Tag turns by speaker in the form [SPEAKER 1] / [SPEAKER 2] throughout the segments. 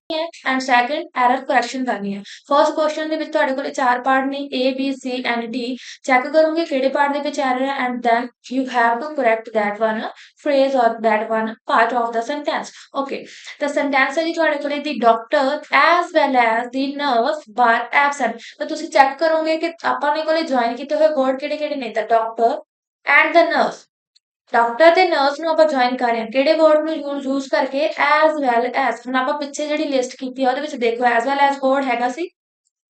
[SPEAKER 1] है and second error correction करनी है। फर्स्ट क्वेश्चन ਦੇ ਵਿੱਚ ਤੁਹਾਡੇ ਕੋਲੇ ਚਾਰ ਪਾਰਟ ਨੇ A B C and D। Check ਕਰੋਗੇ ਕਿਹੜੇ ਪਾਰਟ ਦੇ ਵਿੱਚ ਐਰਰ ਹੈ and then you have to correct that one phrase or that one part of the sentence। okay, the sentence ਹੈ ਜੀ ਤੁਹਾਡੇ ਕੋਲੇ the doctor as well as the nurse were absent। ਤਾਂ ਤੁਸੀਂ ਚੈੱਕ ਕਰੋਗੇ ਕਿ ਆਪਾਂ ਨੇ ਕੋਲੇ ਜੁਆਇਨ ਕੀਤੇ ਹੋਏ ਵਰਡ ਕਿਹੜੇ ਕਿਹੜੇ ਨੇ। the doctor and the nurse। Doctor ਤੇ ਨਰਸ ਨੂੰ ਆਪਾਂ ਜੁਆਇਨ ਕਰ ਰਹੇ ਹਾਂ ਕਿਹੜੇ ਵਰਡ ਨੂੰ ਯੂਜ਼ ਕਰਕੇ ਐਜ਼ ਵੈਲ ਐਜ਼। ਹੁਣ ਆਪਾਂ ਪਿੱਛੇ ਜਿਹੜੀ ਲਿਸਟ ਕੀਤੀ ਆ ਉਹਦੇ ਵਿੱਚ ਦੇਖੋ ਐਜ਼ ਵੈਲ ਐਜ਼ ਵਰਡ ਹੈਗਾ ਸੀ।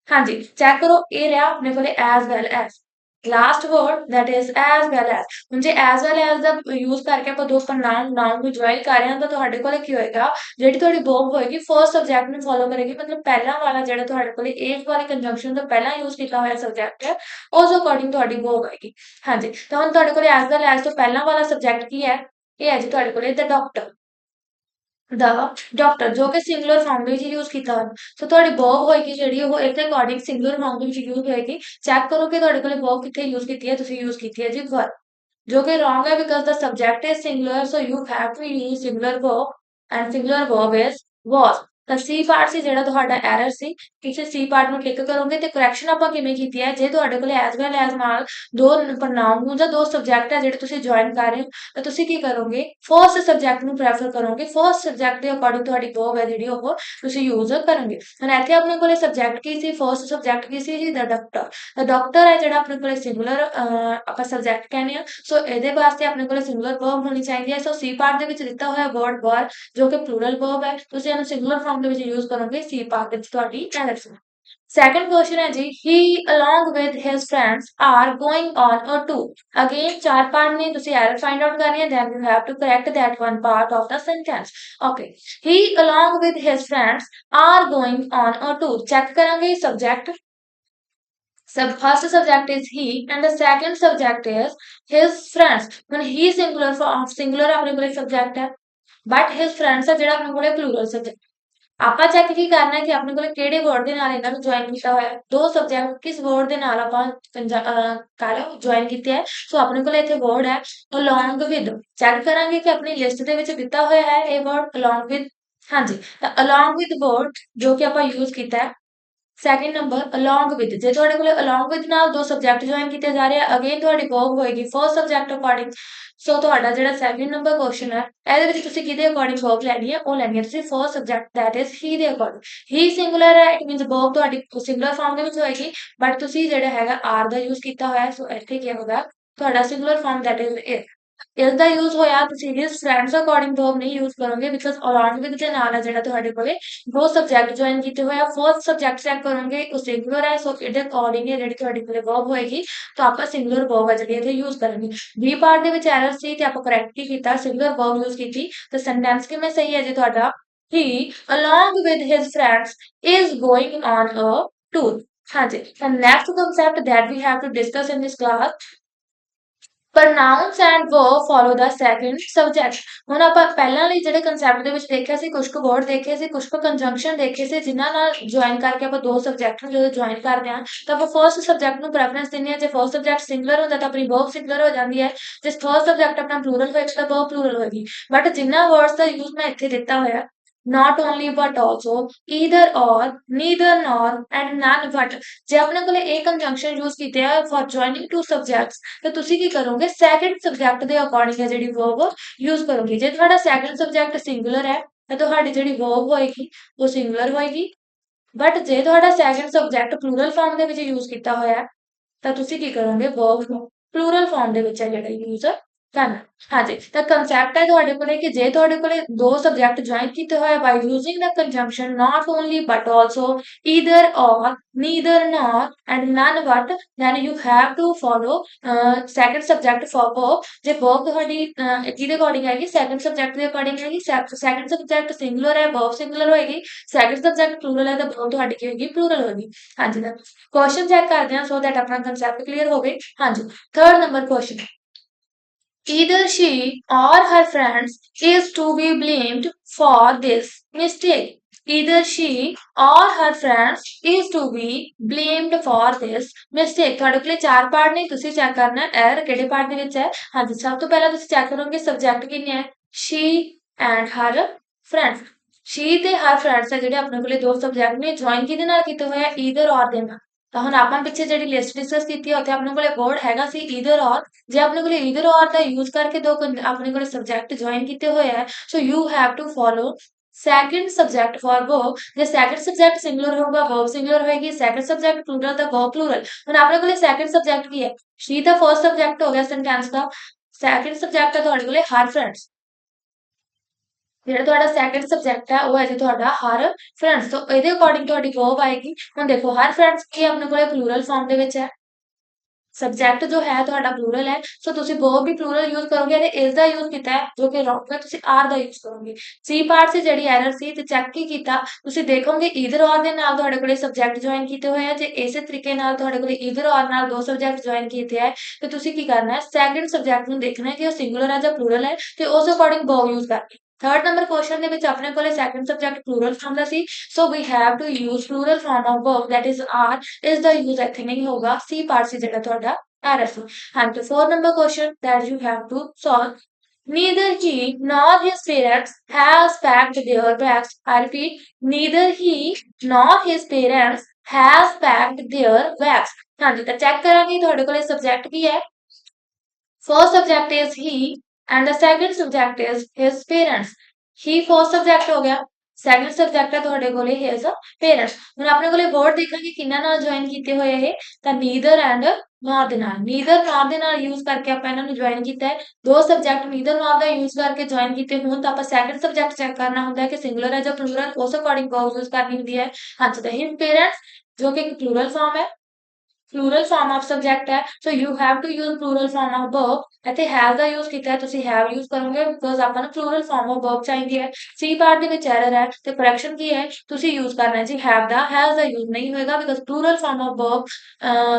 [SPEAKER 1] ਹਾਂਜੀ ਚੈੱਕ ਕਰੋ ਇਹ ਰਿਹਾ ਆਪਣੇ ਕੋਲੇ as well as last word that is as well as। ਹੁਣ ਜੇ as well as ਦਾ ਯੂਜ਼ ਕਰਕੇ ਆਪਾਂ ਦੋ ਨਾउन ਨੂੰ ਜੁਆਇਨ ਕਰ ਰਹੇ ਹਾਂ ਤਾਂ ਤੁਹਾਡੇ ਕੋਲੇ ਕੀ ਹੋਏਗਾ ਜਿਹੜੀ ਤੁਹਾਡੀ verb ਹੋਏਗੀ ਫਰਸਟ ਸਬਜੈਕਟ ਨੂੰ ਫੋਲੋ ਕਰੇਗੀ। ਮਤਲਬ ਪਹਿਲਾਂ ਵਾਲਾ ਜਿਹੜਾ ਤੁਹਾਡੇ ਕੋਲੇ ਇਸ ਵਾਲੀ ਕੰਜੰਕਸ਼ਨ ਤੋਂ ਪਹਿਲਾਂ ਯੂਜ਼ ਕੀਤਾ ਹੋਇਆ ਸਬਜੈਕਟ ਹੈ ਉਸ ਅਕੋਰਡਿੰਗ ਤੁਹਾਡੀ verb ਆਏਗੀ। ਹਾਂਜੀ ਤਾਂ ਹੁਣ ਤੁਹਾਡੇ ਕੋਲੇ as well as ਤੋਂ ਪਹਿਲਾਂ ਵਾਲਾ ਸਬਜੈਕਟ ਕੀ ਹੈ ਇਹ ਹੈ ਜੀ ਤੁਹਾਡੇ ਕੋਲੇ the doctor। ਦਾ ਡਾਕਟਰ ਜੋ ਕਿ ਸਿੰਗੂਲਰ ਫਾਰਮ ਦੇ ਵਿੱਚ ਯੂਜ਼ ਕੀਤਾ ਹੋਇਆ ਸੋ ਤੁਹਾਡੀ verb ਹੋਏਗੀ ਜਿਹੜੀ ਉਹ ਇਹਦੇ ਅਕੋਰਡਿੰਗ ਸਿੰਗੂਲਰ ਫਾਰਮ ਦੇ ਵਿੱਚ ਯੂਜ਼ ਹੋਏਗੀ। ਚੈੱਕ ਕਰੋ ਕਿ ਤੁਹਾਡੇ ਕੋਲੇ verb ਕਿੱਥੇ ਯੂਜ਼ ਕੀਤੀ ਹੈ ਤੁਸੀਂ ਯੂਜ਼ ਕੀਤੀ ਹੈ ਜੀ were ਜੋ ਕਿ wrong ਹੈ because the subject is singular so you have to use singular verb and singular verb is was। ਤਾਂ C ਪਾਰਟ ਸੀ ਜਿਹੜਾ ਤੁਹਾਡਾ ਐਰਰ ਸੀ ਕਿਸੇ C ਪਾਰਟ ਨੂੰ ਕਲਿੱਕ ਕਰੋਗੇ ਤੇ ਕਰੈਕਸ਼ਨ ਆਪਾਂ ਕਿਵੇਂ ਕੀਤੀ ਹੈ ਜੇ ਤੁਹਾਡੇ ਕੋਲੇ ਐਜ਼ ਵੈਲ ਐਜ਼ ਨਾਲ ਦੋ ਪ੍ਰੋਨਾਉਨ ਨੂੰ ਜਾਂ ਦੋ ਸਬਜੈਕਟ ਹੈ ਜਿਹੜੇ ਤੁਸੀਂ ਜੁਆਇਨ ਕਰ ਰਹੇ ਹੋ ਤਾਂ ਤੁਸੀਂ ਕੀ ਕਰੋਗੇ ਫਰਸਟ ਸਬਜੈਕਟ ਨੂੰ ਪ੍ਰੈਫਰ ਕਰੋਗੇ ਫਰਸਟ ਸਬਜੈਕਟ ਦੇ ਅਕੋਰਡਿੰਗ ਤੁਹਾਡੀ verb ਹੈ ਜਿਹੜੀ ਉਹ ਤੁਸੀਂ ਯੂਜ਼ ਕਰੋਗੇ। ਹੁਣ ਇੱਥੇ ਆਪਣੇ ਕੋਲੇ ਸਬਜੈਕਟ ਕੀ ਸੀ ਫਰਸਟ ਸਬਜੈਕਟ ਕੀ ਸੀ ਜੀ ਦਾ ਡਾਕਟਰ। ਤਾਂ ਡਾਕਟਰ ਹੈ ਜਿਹੜਾ ਆਪਣੇ ਕੋਲੇ ਸਿੰਗੂਲਰ ਆਪਾਂ ਸਬਜੈਕਟ ਕਹਿੰਦੇ ਆ ਸੋ ਇਹਦੇ ਵਾਸਤੇ ਆਪਣੇ ਕੋਲੇ ਸਿੰਗੂਲਰ verb ਹੋਣੀ ਚਾਹੀਦੀ ਹੈ। ਸੋ C ਪਾਰਟ ਦੇ ਵਿੱਚ ਦਿੱਤਾ ਹੋਇਆ ਵਰਡ were ਜੋ ਕਿ ਪਲੂਰਲ verb ਹੈ ਤੁਸੀਂ ਇਹਨੂੰ ਸਿੰਗੂਲਰ ਫਾਰਮ ਦੇ ਵਿੱਚ ਯੂਜ਼ ਕਰੋਗੇ C ਪਾਰਟ ਦੇ ਵਿੱਚ ਤੁਹਾਡੀ ਐਰਰ ਸੀ। Second question है जी he along with his friends are going on a tour। Again चार part ने तुसी error find out करनी है then you have to correct that one part of the sentence। Okay, he along with his friends are going on a tour। check करेंगे subject sub first subject is he and the second subject is his friends। when he singular singular अपने को subject है but his friends है ਜਿਹੜਾ ਆਪਣੇ ਕੋਲੇ plural subject। ਆਪਾਂ check ਕੀ ਕਰਨਾ ਹੈ ਕਿ ਆਪਣੇ ਕੋਲ ਕਿਹੜੇ ਵਰਡ ਦੇ ਨਾਲ ਇਹਨਾਂ ਨੂੰ ਜੁਆਇਨ ਕੀਤਾ ਹੋਇਆ ਦੋ ਸਬਜੈਕਟ ਕਿਸ ਵਰਡ ਦੇ ਨਾਲ ਆਪਾਂ ਕਰ ਜੁਆਇਨ ਕੀਤੇ ਹੈ ਸੋ ਆਪਣੇ ਕੋਲ ਇੱਥੇ ਵਰਡ ਹੈ along with। ਚੈੱਕ ਕਰਾਂਗੇ ਕਿ ਆਪਣੀ ਲਿਸਟ ਦੇ ਵਿੱਚ ਦਿੱਤਾ ਹੋਇਆ ਹੈ ਇਹ ਵਰਡ along with। ਹਾਂਜੀ ਤਾਂ along with ਵਰਡ ਜੋ ਕਿ ਆਪਾਂ ਯੂਜ਼ ਕੀਤਾ ਹੈ ਸੈਕੰਡ ਨੰਬਰ along with। ਜੇ ਤੁਹਾਡੇ ਕੋਲ along with ਨਾਲ ਦੋ ਸਬਜੈਕਟ ਜੁਆਇਨ ਕੀਤੇ ਜਾ ਰਹੇ ਆ ਅਗੇਨ ਤੁਹਾਡੀ verb ਹੋਏਗੀ ਫਰਸਟ ਸਬਜੈਕਟ ਅਕੋਰਡਿੰਗ। ਸੋ ਤੁਹਾਡਾ ਜਿਹੜਾ ਸੈਕੰਡ ਨੰਬਰ ਕੁਐਸਚਨ ਹੈ ਇਹਦੇ ਵਿੱਚ ਤੁਸੀਂ ਕਿਹਦੇ ਅਕੋਰਡਿੰਗ verb ਲੈਣੀ ਹੈ ਉਹ ਲੈਣੀ ਹੈ ਤੁਸੀਂ first subject that is he ਦੇ ਅਕੋਰਡਿੰਗ। he ਸਿੰਗੂਲਰ ਹੈ ਇਟ ਮੀਨਸ verb ਤੁਹਾਡੀ ਸਿੰਗੂਲਰ ਫਾਰਮ ਦੇ ਵਿੱਚ ਹੋਏਗੀ ਬਟ ਤੁਸੀਂ ਜਿਹੜਾ ਹੈਗਾ are ਦਾ ਯੂਜ਼ ਕੀਤਾ ਹੋਇਆ ਸੋ ਇੱਥੇ ਕੀ ਹੋਗਾ ਤੁਹਾਡਾ singular form that is it। ਇਸ ਦਾ ਯੂਜ਼ ਹੋਇਆ ਤੁਸੀਂ his friends ਅਕੋਰਡਿੰਗ verb ਨਹੀਂ ਯੂਜ਼ ਕਰੋਗੇ ਬਿਕਾਜ਼ along with ਦੇ ਨਾਲ ਹੈ ਜਿਹੜਾ ਤੁਹਾਡੇ ਕੋਲੇ ਦੋ ਸਬਜੈਕਟ ਜੁਆਇਨ ਕੀਤੇ ਹੋਏ ਆ ਫਰਸਟ ਸਬਜੈਕਟ ਚੈੱਕ ਕਰੋਗੇ ਉਹ ਸਿੰਗੂਲਰ ਹੈ ਸੋ ਇਹਦੇ ਅਕੋਰਡਿੰਗ ਜਿਹੜੀ ਤੁਹਾਡੀ ਕੋਲੇ verb ਹੋਏਗੀ ਤਾਂ ਆਪਾਂ ਸਿੰਗੂਲਰ verb ਹੈ ਜਿਹੜੀ ਇੱਥੇ ਯੂਜ਼ ਕਰਾਂਗੇ। B ਪਾਰਟ ਦੇ ਵਿੱਚ ਐਰਰ ਸੀ ਤੇ ਆਪਾਂ ਕਰੈਕਟ ਕੀ ਕੀਤਾ ਸਿੰਗੂਲਰ verb ਯੂਜ਼ ਕੀਤੀ ਤਾਂ ਸੈਂਟੈਂਸ ਕਿਵੇਂ ਸਹੀ ਹੈ ਜੀ ਤੁਹਾਡਾ he along with his friends is going on a tour। ਹਾਂਜੀ ਤਾਂ next concept that we have to discuss in this class pronouns and verb follow the second subject। ਹੁਣ ਆਪਾਂ ਪਹਿਲਾਂ ਲਈ ਜਿਹੜੇ ਕਨਸੈਪਟ ਦੇ ਵਿੱਚ ਦੇਖਿਆ ਸੀ ਕੁਝ ਕੁ ਵਰਡ ਦੇਖੇ ਸੀ ਕੁਝ ਕੁ ਕੰਜੰਕਸ਼ਨ ਦੇਖੇ ਸੀ ਜਿਨ੍ਹਾਂ ਨਾਲ ਜੁਆਇਨ ਕਰਕੇ ਆਪਾਂ ਦੋ ਸਬਜੈਕਟ ਨੂੰ ਜਦੋਂ ਜੁਆਇਨ ਕਰਦੇ ਹਾਂ ਤਾਂ ਆਪਾਂ ਫਰਸਟ ਸਬਜੈਕਟ ਨੂੰ ਪ੍ਰੈਫਰੈਂਸ ਦਿੰਦੇ ਹਾਂ ਜੇ ਫਰਸਟ ਸਬਜੈਕਟ ਸਿੰਗੂਲਰ ਹੁੰਦਾ ਤਾਂ ਆਪਣੀ verb ਸਿੰਗੂਲਰ ਹੋ ਜਾਂਦੀ ਹੈ ਜੇ ਫਰਸਟ ਸਬਜੈਕਟ ਆਪਣਾ ਪਲੂਰਲ ਹੋਏਗਾ ਤਾਂ verb ਪਲੂਰਲ ਹੋਏਗੀ। ਬਟ ਜਿੰਨਾ ਵਰਡਸ ਦਾ ਯੂਜ਼ ਮੈਂ ਇੱਥੇ ਦਿੱਤਾ ਹੋਇਆ not only but also either or neither nor and none but ਜੇ ਆਪਣੇ ਕੋਲੇ ਇਹ ਕੰਜੰਕਸ਼ਨ ਯੂਜ਼ ਕੀਤੇ ਆ for joining two subjects ਤਾਂ ਤੁਸੀਂ ਕੀ ਕਰੋਗੇ ਸੈਕੰਡ ਸਬਜੈਕਟ ਦੇ ਅਕੋਰਡਿੰਗ ਹੈ ਜਿਹੜੀ verb ਯੂਜ਼ ਕਰੋਗੇ। ਜੇ ਤੁਹਾਡਾ ਸੈਕੰਡ ਸਬਜੈਕਟ ਸਿੰਗੂਲਰ ਹੈ ਤਾਂ ਤੁਹਾਡੀ ਜਿਹੜੀ verb ਹੋਏਗੀ ਉਹ ਸਿੰਗੂਲਰ ਹੋਏਗੀ ਬਟ ਜੇ ਤੁਹਾਡਾ ਸੈਕੰਡ ਸਬਜੈਕਟ ਪਲੂਰਲ ਫਾਰਮ ਦੇ ਵਿੱਚ ਯੂਜ਼ ਕੀਤਾ ਹੋਇਆ ਤਾਂ ਤੁਸੀਂ ਕੀ ਕਰੋਗੇ verb ਨੂੰ ਪਲੂਰਲ ਫਾਰਮ ਦੇ ਵਿੱਚ ਹੈ ਜਿਹੜਾ ਯੂਜ਼ ਕਰਨਾ। ਹਾਂਜੀ ਤਾਂ ਕਨਸੈਪਟ ਹੈ ਤੁਹਾਡੇ ਕੋਲੇ ਕਿ ਜੇ ਤੁਹਾਡੇ ਕੋਲੇ ਦੋ ਸਬਜੈਕਟ ਜੁਆਇਨ ਕੀਤੇ ਹੋਏ by using the conjunction not only but also either or neither nor and none but then you have to follow second subject for verb। ਜੇ verb ਤੁਹਾਡੀ ਕਿਹਦੇ ਅਕੋਰਡਿੰਗ ਆਏਗੀ ਸੈਕੰਡ ਸਬਜੈਕਟ ਦੇ ਅਕੋਰਡਿੰਗ ਆਏਗੀ second subject singular ਹੈ verb singular ਹੋਏਗੀ second subject plural ਹੈ ਤਾਂ verb ਤੁਹਾਡੀ ਕੀ ਹੋਏਗੀ ਪਲੂਰਲ ਹੋਏਗੀ। ਹਾਂਜੀ ਤਾਂ ਕੁਐਸਚਨ ਚੈੱਕ ਕਰਦੇ ਹਾਂ ਸੋ ਦੈਟ ਆਪਣਾ ਕਨਸੈਪਟ ਕਲੀਅਰ ਹੋਵੇ। ਹਾਂਜੀ third number question either she or her friends is to be blamed for this mistake। either she or her friends is to be blamed for this mistake। ਤੁਹਾਡੇ ਕੋਲ ਚਾਰ part ਨੇ ਤੁਸੀਂ check ਕਰਨਾ error ਕਿਹੜੇ part ਦੇ ਵਿੱਚ ਹੈ। ਹਾਂਜੀ ਸਭ ਤੋਂ ਪਹਿਲਾਂ ਤੁਸੀਂ ਚੈੱਕ ਕਰੋਗੇ ਸਬਜੈਕਟ ਕਿੰਨੇ ਹੈ she and her friends। Shri ਤੇ ਹਰ ਫਰੈਂਡਸ ਹੈ ਜਿਹੜੇ ਆਪਣੇ ਕੋਲੇ ਦੋ ਸਬਜੈਕਟ ਨੇ ਜੁਆਇਨ ਕਿਹਦੇ ਨਾਲ ਕੀਤੇ ਹੋਏ ਆ ਈਦਰ ਔਰ ਦੇ ਨਾਲ। ਤਾਂ ਹੁਣ ਆਪਾਂ ਪਿੱਛੇ ਜਿਹੜੀ ਲਿਸਟ ਡਿਸਕਸ ਕੀਤੀ ਹੈ ਉੱਥੇ ਆਪਣੇ ਕੋਲੇ ਵਰਡ ਹੈਗਾ ਸੀ ਈਦਰ ਔਰ। ਜੇ ਆਪਣੇ ਕੋਲੇ ਈਦਰ ਔਰ ਦਾ ਯੂਜ਼ ਕਰਕੇ ਦੋ ਆਪਣੇ ਕੋਲੇ ਸਬਜੈਕਟ ਜੁਆਇਨ ਕੀਤੇ ਹੋਏ ਆ so you have to follow second subject for verb. ਜੇ ਸੈਕਿੰਡ ਸਬਜੈਕਟ ਸਿੰਗੂਲਰ ਹੋਊਗਾ वर्ब ਸਿੰਗੂਲਰ ਹੋਏਗੀ, ਸੈਕਿੰਡ ਸਬਜੈਕਟ ਪਲੂਰਲ ਤਾਂ वर्ब ਪਲੂਰਲ। ਹੁਣ ਆਪਣੇ ਕੋਲੇ ਸੈਕਿੰਡ ਸਬਜੈਕਟ ਕੀ ਹੈ, ਸ਼ੀ ਦਾ ਫਰਸਟ ਸਬਜੈਕਟ ਹੋ ਗਿਆ ਸੈਂਟੈਂਸ ਦਾ, ਸੈਕਿੰਡ ਸਬਜੈਕਟ ਹੈ ਤੁਹਾਡੇ ਕੋਲੇ ਹਰ ਫਰੈਂਡਸ। ਜਿਹੜਾ ਤੁਹਾਡਾ ਸੈਕਿੰਡ ਸਬਜੈਕਟ ਹੈ ਉਹ ਹੈ ਜੀ ਤੁਹਾਡਾ ਹਰ ਫਰੈਂਡਸ। ਤੋਂ ਇਹਦੇ ਅਕੋਰਡਿੰਗ ਤੁਹਾਡੀ verb ਆਏਗੀ। ਹੁਣ ਦੇਖੋ ਹਰ ਫਰੈਂਡਸ ਕੀ ਆਪਣੇ ਕੋਲੇ ਪਲੂਰਲ ਫਾਰਮ ਦੇ ਵਿੱਚ ਹੈ, ਸਬਜੈਕਟ ਜੋ ਹੈ ਤੁਹਾਡਾ ਪਲੂਰਲ ਹੈ ਸੋ ਤੁਸੀਂ verb ਵੀ ਪਲੂਰਲ ਯੂਜ਼ ਕਰੋਗੇ ਤੇ ਇਸ ਦਾ ਯੂਜ਼ ਕੀਤਾ ਹੈ ਜੋ ਕਿ ਰੌਂਗ ਹੈ, ਤੁਸੀਂ ਆਰ ਦਾ ਯੂਜ਼ ਕਰੋਗੇ। ਸੀ ਪਾਰਟ ਸੀ ਜਿਹੜੀ ਐਰਰ ਸੀ ਤੇ ਚੈੱਕ ਕੀ ਕੀਤਾ, ਤੁਸੀਂ ਦੇਖੋਗੇ ਈਦਰ ਔਰ ਦੇ ਨਾਲ ਤੁਹਾਡੇ ਕੋਲੇ ਸਬਜੈਕਟ ਜੁਆਇਨ ਕੀਤੇ ਹੋਏ ਆ। ਜੇ ਇਸੇ ਤਰੀਕੇ ਨਾਲ ਤੁਹਾਡੇ ਕੋਲੇ ਈਦਰ ਔਰ ਨਾਲ ਦੋ ਸਬਜੈਕਟ ਜੁਆਇਨ ਕੀਤੇ ਹੈ ਤੇ ਤੁਸੀਂ ਕੀ ਕਰਨਾ ਹੈ, ਸੈਕਿੰਡ ਸਬਜੈਕਟ ਨੂੰ ਦੇਖਣਾ ਹੈ ਕਿ ਉਹ ਸਿੰਗੂਲਰ ਹੈ ਜਾਂ ਪਲੂਰਲ ਹੈ ਤੇ ਉਸ ਅਕੋਰਡਿੰਗ verb ਯੂਜ਼ ਕਰਨੀ। ਥਰਡ ਨੰਬਰ ਕੁਐਸਚਨ ਦੇ ਵਿੱਚ ਆਪਣੇ ਕੋਲੇ ਸੈਕਿੰਡ ਸਬਜੈਕਟ ਪਲੂਰਲ ਫਾਰਮ ਦਾ ਸੀ so we have to use plural form of verb that is are. ਇਸ ਦਾ ਯੂਜ਼ ਇੱਥੇ ਨਹੀਂ ਹੋਗਾ, ਸੀ ਪਾਰਟ ਸੀ ਜਿਹੜਾ ਤੁਹਾਡਾ error C. And the fourth number question that you have to solve. Neither he nor his parents has packed their bags. I repeat, neither he nor his parents has packed their bags. ਹਾਂਜੀ ਤਾਂ check ਕਰਾਂਗੇ ਤੁਹਾਡੇ ਕੋਲੇ subject ਕੀ ਹੈ। First subject is he and the second subject is his parents. He first subject ਹੋ ਗਿਆ, second subject ਹੈ ਤੁਹਾਡੇ ਕੋਲੇ his parents। ਹੁਣ ਆਪਣੇ ਕੋਲੇ word ਦੇਖਾਂਗੇ ਕਿੰਨਾ ਨਾਲ ਜੁਆਇਨ ਕੀਤੇ ਹੋਏ ਇਹ ਤਾਂ neither and nor ਦੇ ਨਾਲ। neither nor ਦੇ ਨਾਲ ਯੂਜ਼ ਕਰਕੇ ਆਪਾਂ ਇਹਨਾਂ ਨੂੰ ਜੁਆਇਨ ਕੀਤਾ ਹੈ। ਦੋ ਸਬਜੈਕਟ neither nor ਦਾ ਯੂਜ਼ ਕਰਕੇ ਜੁਆਇਨ ਕੀਤੇ ਹੋਣ ਤਾਂ ਆਪਾਂ ਸੈਕੰਡ ਸਬਜੈਕਟ ਚੈੱਕ ਕਰਨਾ ਹੁੰਦਾ ਹੈ ਕਿ ਸਿੰਗੂਲਰ ਹੈ ਜਾਂ ਪਲੂਰਲ, ਉਸ ਅਕੋਰਡਿੰਗ verb ਯੂਜ਼ ਕਰਨੀ ਹੁੰਦੀ ਹੈ। ਹਾਂਜੀ ਤਾਂ his parents ਜੋ ਕਿ ਇੱਕ ਪਲੂਰਲ ਫਾਰਮ ਹੈ, plural form of subject ਹੈ so you have to use plural form of verb। ਇੱਥੇ have ਦਾ use ਕੀਤਾ ਹੈ ਤੁਸੀਂ have use ਕਰੋਗੇ because ਆਪਾਂ ਨੂੰ plural form of verb ਚਾਹੀਦੀ ਹੈ। C part ਦੇ ਵਿੱਚ error ਹੈ ਤੇ correction ਕੀ ਹੈ, ਤੁਸੀਂ use ਕਰਨਾ ਹੈ ਜੀ have the, has the use ਨਹੀਂ ਹੋਏਗਾ because plural form of verb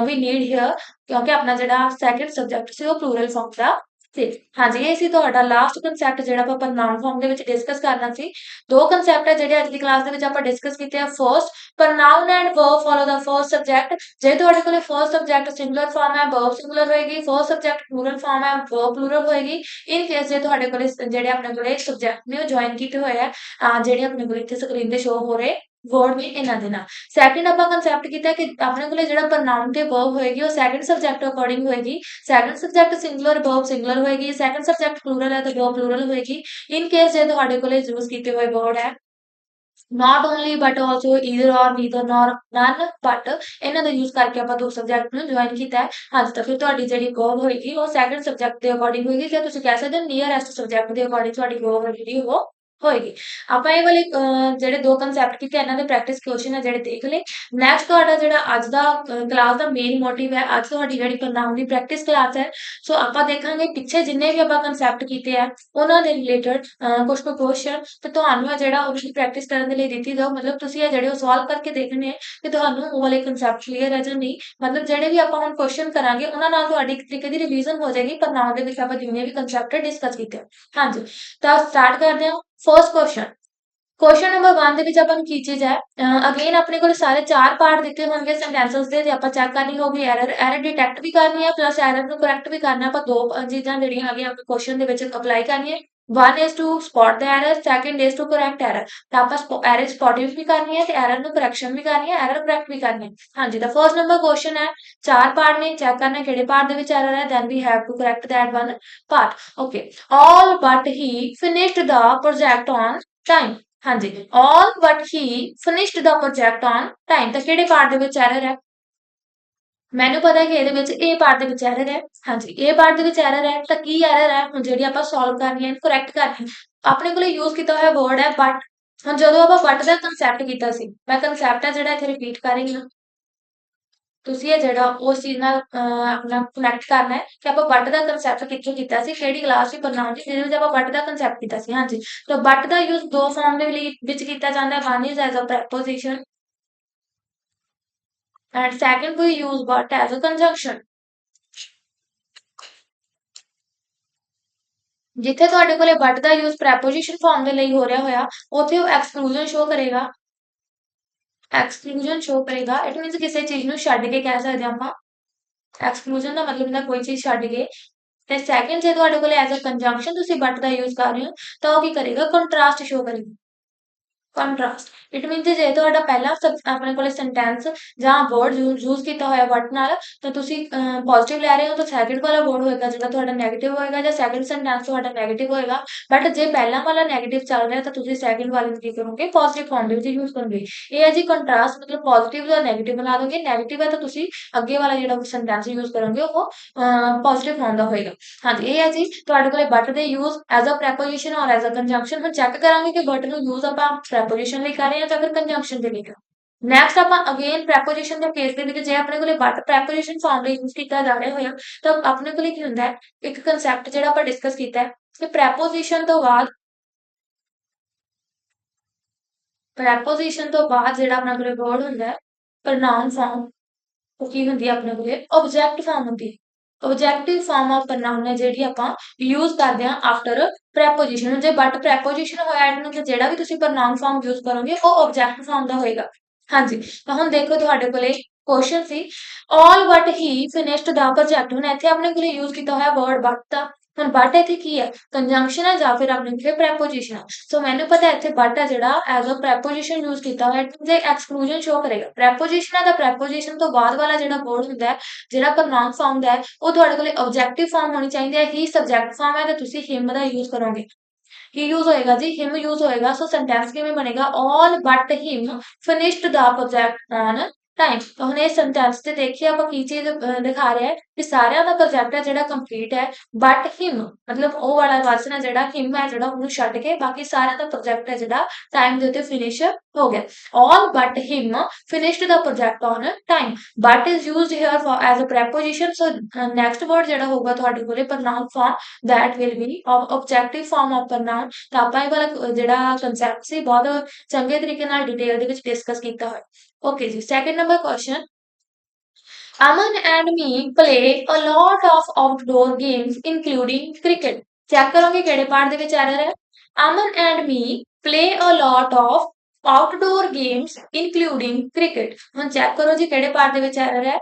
[SPEAKER 1] we need here ਕਿਉਂਕਿ ਆਪਣਾ ਜਿਹੜਾ second subject ਸੀ ਉਹ plural form ਦਾ ਸੀ। ਹਾਂਜੀ ਇਹ ਸੀ ਤੁਹਾਡਾ ਲਾਸਟ ਕਨਸੈਪਟ ਜਿਹੜਾ ਆਪਾਂ ਨਾउन ਫਾਰਮ ਦੇ ਵਿੱਚ ਡਿਸਕਸ ਕਰਨਾ ਸੀ। ਦੋ ਕਨਸੈਪਟ ਹੈ ਜਿਹੜੇ ਅੱਜ ਦੀ ਕਲਾਸ ਦੇ ਵਿੱਚ ਆਪਾਂ ਡਿਸਕਸ ਕੀਤੇ ਆ। First pronoun and verb follow the first subject। ਜੇ ਤੁਹਾਡੇ ਕੋਲੇ ਫਰਸਟ ਸਬਜੈਕਟ ਸਿੰਗੂਲਰ ਫਾਰਮ ਹੈ verb ਸਿੰਗੂਲਰ ਹੋਏਗੀ, ਫਰਸਟ ਸਬਜੈਕਟ ਪਲੂਰਲ ਫਾਰਮ ਹੈ verb ਪਲੂਰਲ ਹੋਏਗੀ। ਇਨ ਕੇਸ ਜੇ ਤੁਹਾਡੇ ਕੋਲੇ ਜਿਹੜੇ ਆਪਣੇ ਕੋਲੇ ਸਬਜੈਕਟ ਨੇ ਉਹ ਜੁਆਇਨ ਕੀਤੇ ਹੋਏ ਆ ਜਿਹੜੇ ਆਪਣੇ ਕੋਲੇ ਇੱਥੇ ਸਕਰੀਨ ਤੇ ਸ਼ੋ ਹੋ ਰਹੇ ਵਰਡ ਨੇ ਇਹਨਾਂ ਦੇ ਨਾਲ। ਸੈਕਿੰਡ ਆਪਾਂ ਕਨਸੈਪਟ ਕੀਤਾ ਕਿ ਆਪਣੇ ਕੋਲੇ ਜਿਹੜਾ pronoun ਤੇ verb ਹੋਏਗੀ ਉਹ ਸੈਕਿੰਡ ਸਬਜੈਕਟ ਅਕੋਰਡਿੰਗ ਹੋਏਗੀ। Second subject singular verb singular ਹੋਏਗੀ, ਸੈਕਿੰਡ ਸਬਜੈਕਟ ਪਲੂਰਲ ਹੈ ਤਾਂ verb ਪਲੂਰਲ ਹੋਏਗੀ। ਇਨ ਕੇਸ ਜੇ ਤੁਹਾਡੇ ਕੋਲੇ ਯੂਜ਼ ਕੀਤੇ ਹੋਏ ਵਰਡ ਹੈ not only but also either or neither nor none but ਇਹਨਾਂ ਦਾ ਯੂਜ਼ ਕਰਕੇ ਆਪਾਂ ਦੋ ਸਬਜੈਕਟ ਨੂੰ ਜੁਆਇਨ ਕੀਤਾ ਹੈ। ਹਾਂਜੀ ਤਾਂ ਫਿਰ ਤੁਹਾਡੀ ਜਿਹੜੀ verb ਹੋਏਗੀ ਉਹ ਸੈਕਿੰਡ ਸਬਜੈਕਟ ਦੇ ਅਕੋਰਡਿੰਗ ਹੋਏਗੀ ਜਾਂ ਤੁਸੀਂ ਕਹਿ ਸਕਦੇ ਹੋ ਨੀਅਰੈਸਟ ਸਬਜੈਕਟ ਦੇ ਅਕੋਰਡਿੰਗ ਤੁਹਾਡੀ verb ਜਿਹੜੀ ਉਹ ਹੋਏਗੀ। ਆਪਾਂ ਇਹ ਵਾਲੇ ਜਿਹੜੇ ਦੋ ਕਨਸੈਪਟ ਕੀਤੇ ਇਹਨਾਂ ਦੇ ਪ੍ਰੈਕਟਿਸ ਕੁਐਸਚਨ ਹੈ ਜਿਹੜੇ ਦੇਖ ਲਏ। ਨੈਕਸਟ ਤੁਹਾਡਾ ਜਿਹੜਾ ਅੱਜ ਦਾ ਕਲਾਸ ਦਾ ਮੇਨ ਮੋਟਿਵ ਹੈ, ਅੱਜ ਤੁਹਾਡੀ ਜਿਹੜੀ pronoun ਦੀ ਪ੍ਰੈਕਟਿਸ ਕਲਾਸ ਹੈ ਸੋ ਆਪਾਂ ਦੇਖਾਂਗੇ ਪਿੱਛੇ ਜਿੰਨੇ ਵੀ ਆਪਾਂ ਕਨਸੈਪਟ ਕੀਤੇ ਆ ਉਹਨਾਂ ਦੇ ਰਿਲੇਟਡ ਕੁਝ ਕੁਐਸਚਨ ਤੇ ਤੁਹਾਨੂੰ ਜਿਹੜਾ ਉਹਦੀ ਪ੍ਰੈਕਟਿਸ ਕਰਨ ਦੇ ਲਈ ਦਿੱਤੀ ਜਾਓ। ਮਤਲਬ ਤੁਸੀਂ ਇਹ ਜਿਹੜੇ ਉਹ ਸੋਲਵ ਕਰਕੇ ਦੇਖਣੇ ਆ ਕਿ ਤੁਹਾਨੂੰ ਉਹ ਵਾਲੇ ਕਨਸੈਪਟ ਕਲੀਅਰ ਹੈ ਜਾਂ ਨਹੀਂ। ਮਤਲਬ ਜਿਹੜੇ ਵੀ ਆਪਾਂ ਹੁਣ ਕੁਐਸਚਨ ਕਰਾਂਗੇ ਉਹਨਾਂ ਨਾਲ ਤੁਹਾਡੀ ਇੱਕ ਤਰੀਕੇ ਦੀ ਰਿਵੀਜ਼ਨ ਹੋ ਜਾਏਗੀ pronoun ਦੇ ਵਿੱਚ ਆਪਾਂ ਜਿੰਨੇ ਵੀ ਕਨਸੈਪਟ ਡਿਸਕਸ ਕੀਤੇ। ਹਾਂਜੀ ਤਾਂ ਸਟਾਰਟ ਕਰਦੇ ਹਾਂ। ਫਰਸਟ ਕੁਐਸਚਨ ਨੰਬਰ 1 ਦੇ ਵਿੱਚ ਆਪਾਂ ਨੂੰ ਕੀ ਚੀਜ਼ ਹੈ, ਅਗੇਨ ਆਪਣੇ ਕੋਲ ਸਾਰੇ ਚਾਰ ਪਾਰਟ ਦਿੱਤੇ ਹੋਣਗੇ ਸੈਂਟੈਂਸਸ ਦੇ ਤੇ ਆਪਾਂ ਚੈੱਕ ਕਰਨੀ ਹੋਗੀ ਐਰਰ ਡਿਟੈਕਟ ਵੀ ਕਰਨੀ ਹੈ ਪਲੱਸ ਐਰਰ ਨੂੰ ਕਰੈਕਟ ਵੀ ਕਰਨਾ। ਆਪਾਂ ਦੋ ਚੀਜ਼ਾਂ ਜਿਹੜੀਆਂ ਹੈਗੀਆਂ ਆਪਣੇ ਕੁਐਸਚਨ ਦੇ ਵਿੱਚ ਅਪਲਾਈ ਕਰਨੀ ਹੈ। one is to spot the error, second is to correct error। ਤਾਂ ਆਪਾਂ ਐਰਰ ਸਪੌਟਿੰਗ ਵੀ ਕਰਨੀ ਹੈ ਤੇ ਐਰਰ ਨੂੰ ਕਰੈਕਸ਼ਨ ਵੀ ਕਰਨੀ ਹੈ, ਐਰਰ ਕਰੈਕਟ ਵੀ ਕਰਨੀ ਹੈ। ਹਾਂਜੀ ਤਾਂ ਫਰਸਟ ਨੰਬਰ ਕੁਐਸਚਨ ਹੈ, ਚਾਰ ਪਾਰਟ ਨੇ, ਚੈੱਕ ਕਰਨਾ ਕਿਹੜੇ ਪਾਰਟ ਦੇ ਵਿੱਚ ਐਰਰ ਹੈ then we have to correct that one part। okay, all but he finished the project on time। ਹਾਂਜੀ all but he finished the project on time ਤਾਂ ਕਿਹੜੇ ਪਾਰਟ ਦੇ ਵਿੱਚ ਐਰਰ ਹੈ, ਮੈਨੂੰ ਪਤਾ ਹੈ ਕਿ ਇਹਦੇ ਵਿੱਚ A ਪਾਰਟ ਦੇ ਵਿੱਚ ਐਰਰ ਹੈ। ਹਾਂਜੀ A ਪਾਰਟ ਦੇ ਵਿੱਚ ਐਰਰ ਹੈ ਤਾਂ ਕੀ ਐਰਰ ਹੈ ਹੁਣ ਜਿਹੜੀ ਆਪਾਂ ਸੋਲਵ ਕਰਨੀ ਹੈ, ਕਰੈਕਟ ਕਰਨੀ ਹੈ। ਆਪਣੇ ਕੋਲੇ ਯੂਜ਼ ਕੀਤਾ ਹੋਇਆ ਵਰਡ ਹੈ ਬਟ। ਹੁਣ ਜਦੋਂ ਆਪਾਂ ਬਟ ਦਾ ਕਨਸੈਪਟ ਕੀਤਾ ਸੀ, ਮੈਂ ਕਨਸੈਪਟ ਹੈ ਜਿਹੜਾ ਇੱਥੇ ਰਿਪੀਟ ਕਰ ਰਹੀ ਹਾਂ, ਤੁਸੀਂ ਇਹ ਜਿਹੜਾ ਉਸ ਚੀਜ਼ ਨਾਲ ਆਪਣਾ ਕਨੈਕਟ ਕਰਨਾ ਹੈ ਕਿ ਆਪਾਂ ਬਟ ਦਾ ਕਨਸੈਪਟ ਕਿੱਥੋਂ ਕੀਤਾ ਸੀ, ਕਿਹੜੀ ਕਲਾਸ ਸੀ ਬਣਾਉਣ ਦੀ ਜਿਹਦੇ ਵਿੱਚ ਆਪਾਂ ਬਟ ਦਾ ਕਨਸੈਪਟ ਕੀਤਾ ਸੀ। ਹਾਂਜੀ ਤਾਂ ਬਟ ਦਾ ਯੂਜ਼ ਦੋ ਫਾਰਮ ਦੇ ਵਿੱਚ ਕੀਤਾ ਜਾਂਦਾ ਹੈ, one is as a preposition and second we use but as a conjunction। ਜਿੱਥੇ ਤੁਹਾਡੇ ਕੋਲੇ but ਦਾ ਯੂਜ਼ ਪ੍ਰੈਪੋਜੀਸ਼ਨ ਫਾਰਮ ਦੇ ਲਈ ਹੋ ਰਿਹਾ ਹੋਇਆ ਉੱਥੇ ਉਹ ਐਕਸਕਲੂਜਨ ਸ਼ੋ ਕਰੇਗਾ, ਐਕਸਕਲੂਜਨ ਸ਼ੋ ਕਰੇਗਾ। ਇਟ ਮੀਨਸ ਕਿਸੇ ਚੀਜ਼ ਨੂੰ ਛੱਡ ਕੇ ਕਹਿ ਸਕਦੇ ਆਪਾਂ, ਐਕਸਕਲੂਜਨ ਦਾ ਮਤਲਬ ਹੁੰਦਾ ਕੋਈ ਚੀਜ਼ ਛੱਡ ਕੇ। ਤੇ ਸੈਕੰਡ ਜੇ ਤੁਹਾਡੇ ਕੋਲੇ ਐਜ਼ ਅ ਕੰਜੰਕਸ਼ਨ ਤੁਸੀਂ but ਦਾ ਯੂਜ਼ ਕਰ ਰਹੇ ਹੋ ਤਾਂ ਉਹ ਕੀ ਕਰੇਗਾ, ਕੰਟਰਾਸਟ ਸ਼ੋ ਕਰੇਗਾ। ਕੰਟਰਾਸਟ ਇਟ ਮੀਨਸ ਜੇ ਤੁਹਾਡਾ ਪਹਿਲਾ ਆਪਣੇ ਕੋਲੇ ਸੈਂਟੈਂਸ ਜਾਂ ਵਰਡ ਯੂਜ਼ ਕੀਤਾ ਹੋਇਆ ਬਟ ਨਾਲ ਤਾਂ ਤੁਸੀਂ ਪੋਜ਼ਿਟਿਵ ਲੈ ਰਹੇ ਹੋ ਤਾਂ ਸੈਕਿੰਡ ਵਾਲਾ ਵਰਡ ਹੋਏਗਾ ਜਿਹੜਾ ਤੁਹਾਡਾ ਨੈਗੇਟਿਵ ਹੋਏਗਾ ਜਾਂ ਸੈਕਿੰਡ ਸੈਂਟੈਂਸ ਤੁਹਾਡਾ ਨੈਗੇਟਿਵ ਹੋਏਗਾ ਬਟ ਜੇ ਪਹਿਲਾ ਵਾਲਾ ਨੈਗੇਟਿਵ ਚੱਲ ਰਿਹਾ ਤਾਂ ਤੁਸੀਂ ਸੈਕਿੰਡ ਵਾਲੇ ਨੂੰ ਕੀ ਕਰੋਗੇ ਪੋਜ਼ਿਟਿਵ ਫਾਰਮ ਦੇ ਵਿੱਚ ਯੂਜ਼ ਕਰੋਗੇ ਇਹ ਹੈ ਜੀ ਕੰਟਰਾਸਟ ਮਤਲਬ ਪੋਜ਼ਿਟਿਵ ਜਾਂ ਨੈਗੇਟਿਵ ਬਣਾ ਦੋਗੇ ਨੈਗੇਟਿਵ ਹੈ ਤਾਂ ਤੁਸੀਂ ਅੱਗੇ ਵਾਲਾ ਜਿਹੜਾ ਸੈਂਟੈਂਸ ਯੂਜ਼ ਕਰੋਗੇ ਉਹ ਪੋਜ਼ਿਟਿਵ ਫਾਰਮ ਦਾ ਹੋਏਗਾ ਹਾਂਜੀ ਇਹ ਹੈ ਜੀ ਤੁਹਾਡੇ ਕੋਲੇ ਬਟ ਦੇ ਯੂਜ਼ ਐਜ਼ ਅ ਪ੍ਰੈਪੋਜੀਸ਼ਨ ਔਰ ਐਜ਼ ਅ ਕੰਜੰਕਸ਼ਨ ਹੁਣ ਚੈੱਕ ਕਰਾਂਗੇ ਕਿ ਬਟ ਨੂੰ ਯੂਜ਼ ਆਪਾਂ ਪ੍ਰੈਪੋਜੀਸ਼ਨ ਲਈ ਕਰ ਰਹੇ ਹਾਂ ਜਾਂ ਫਿਰ ਕੰਜੰਕਸ਼ਨ ਦੇ ਲਈ ਕਰ ਨੈਕਸਟ ਆਪਾਂ ਅਗੇਨ ਪ੍ਰੈਪੋਜੀਸ਼ਨ ਦੇ ਕੇਸ ਦੇ ਵਿੱਚ ਜੇ ਆਪਣੇ ਕੋਲੇ ਬਟ ਪ੍ਰੈਪੋਜੀਸ਼ਨ ਫਾਰਮ ਲਈ ਯੂਜ਼ ਕੀਤਾ ਜਾ ਰਿਹਾ ਹੋਇਆ ਤਾਂ ਆਪਣੇ ਕੋਲੇ ਕੀ ਹੁੰਦਾ ਹੈ ਇੱਕ ਕਨਸੈਪਟ ਜਿਹੜਾ ਆਪਾਂ ਡਿਸਕਸ ਕੀਤਾ ਹੈ ਕਿ ਪ੍ਰੈਪੋਜੀਸ਼ਨ ਤੋਂ ਬਾਅਦ ਜਿਹੜਾ ਆਪਣੇ ਕੋਲੇ ਵਰਡ ਹੁੰਦਾ ਹੈ ਪ੍ਰਨਾਉਨ ਫਾਰਮ ਉਹ ਕੀ ਹੁੰਦੀ ਹੈ ਆਪਣੇ ਕੋਲੇ ਆਬਜੈਕਟ ਫਾਰਮ ਹੁੰਦੀ ਹੈ ਆਬਜੈਕਟਿਵ ਫਾਰਮ ਆਫ ਪ੍ਰਨਾਉਨ ਹੈ ਜਿਹੜੀ ਆਪਾਂ ਯੂਜ਼ ਕਰਦੇ ਹਾਂ ਆਫਟਰ ਪ੍ਰੈਪੋਜੀਸ਼ਨ ਜੇ ਬਟ ਪ੍ਰੈਪੋਜੀਸ਼ਨ ਹੋਇਆ ਇਹਨੂੰ ਤੇ ਜਿਹੜਾ ਵੀ ਤੁਸੀਂ ਪ੍ਰਨਾਉਨ ਫਾਰਮ ਯੂਜ਼ ਕਰੋਗੇ ਉਹ ਆਬਜੈਕਟ ਫਾਰਮ ਦਾ ਹੋਏਗਾ ਹਾਂਜੀ ਤਾਂ ਹੁਣ ਦੇਖੋ ਤੁਹਾਡੇ ਕੋਲੇ question C all but he finished the project ਹੁਣ ਇੱਥੇ ਆਪਣੇ ਕੋਲੇ ਯੂਜ਼ ਕੀਤਾ ਹੋਇਆ ਵਰਡ but ਦਾ ਹੁਣ but ਇੱਥੇ ਕੀ ਹੈ ਕੰਜੰਕਸ਼ਨ ਹੈ ਜਾਂ ਫਿਰ ਆਪਣੇ ਕੋਲੇ ਪ੍ਰੈਪੋਜੀਸ਼ਨ ਹੈ ਸੋ ਮੈਨੂੰ ਪਤਾ ਇੱਥੇ but ਹੈ ਜਿਹੜਾ ਐਜ਼ ਅ ਪ੍ਰੈਪੋਜੀਸ਼ਨ ਯੂਜ਼ ਕੀਤਾ ਹੋਇਆ ਜੇ ਐਕਸਕਲੂਜਨ ਸ਼ੋ ਕਰੇਗਾ ਪ੍ਰੈਪੋਜੀਸ਼ਨ ਹੈ ਤਾਂ ਪ੍ਰੈਪੋਜੀਸ਼ਨ ਤੋਂ ਬਾਅਦ ਵਾਲਾ ਜਿਹੜਾ ਵਰਡ ਹੁੰਦਾ ਹੈ ਜਿਹੜਾ ਪ੍ਰਨਾਉਨ ਫਾਰਮ ਦਾ ਹੈ ਉਹ ਤੁਹਾਡੇ ਕੋਲੇ ਆਬਜੈਕਟਿਵ ਫਾਰਮ ਹੋਣੀ ਚਾਹੀਦੀ ਹੈ ਹੀ ਸਬਜੈਕਟ ਫਾਰਮ ਹੈ ਤੇ ਤੁਸੀਂ him ਦਾ ਯੂਜ਼ ਕਰੋਗੇ ਕੀ ਯੂਜ਼ ਹੋਏਗਾ ਜੀ him ਯੂਜ਼ ਹੋਏਗਾ ਸੋ ਸੈਂਟੈਂਸ ਕਿਵੇਂ ਬਣੇਗਾ all but him finished the project on time ਤਾਂ ਹੁਣ ਇਹ ਸੈਂਟੈਂਸ ਤੇ ਦੇਖੀਏ ਆਪਾਂ ਕੀ ਚੀਜ਼ ਦਿਖਾ ਰਿਹਾ ਹੈ ਕਿ ਸਾਰਿਆਂ ਦਾ ਪ੍ਰੋਜੈਕਟ ਹੈ ਜਿਹੜਾ ਕੰਪਲੀਟ ਹੈ ਬਟ him ਮਤਲਬ ਉਹ ਵਾਲਾ ਪਰਸਨ ਹੈ ਜਿਹੜਾ him ਹੈ ਜਿਹੜਾ ਉਹਨੂੰ ਛੱਡ ਕੇ ਬਾਕੀ ਸਾਰਿਆਂ ਦਾ ਪ੍ਰੋਜੈਕਟ ਹੈ ਜਿਹੜਾ ਟਾਈਮ ਦੇ ਉੱਤੇ ਫਿਨਿਸ਼ ਹੋ ਗਿਆ all but him finished the project on time but is used here for as a preposition so next word ਜਿਹੜਾ ਹੋਊਗਾ ਤੁਹਾਡੇ ਕੋਲੇ pronoun form that will be of objective form of pronoun ਤਾਂ ਆਪਾਂ ਇਹ ਵਾਲਾ ਜਿਹੜਾ concept ਸੀ ਬਹੁਤ ਚੰਗੇ ਤਰੀਕੇ ਨਾਲ ਡਿਟੇਲ ਦੇ ਵਿੱਚ ਡਿਸਕਸ ਕੀਤਾ ਹੋਇਆ ਓਕੇ ਜੀ second number question Aman and me play a lot of outdoor games including cricket. Check ਕਰੋਗੇ ਕਿਹੜੇ ਪਾਰਟ ਦੇ ਵਿੱਚ ਐਰਰ ਹੈ Aman and me play a lot of outdoor games including cricket. ਹੁਣ ਚੈੱਕ ਕਰੋ ਜੀ ਕਿਹੜੇ ਪਾਰਟ ਦੇ ਵਿੱਚ ਐਰਰ ਹੈ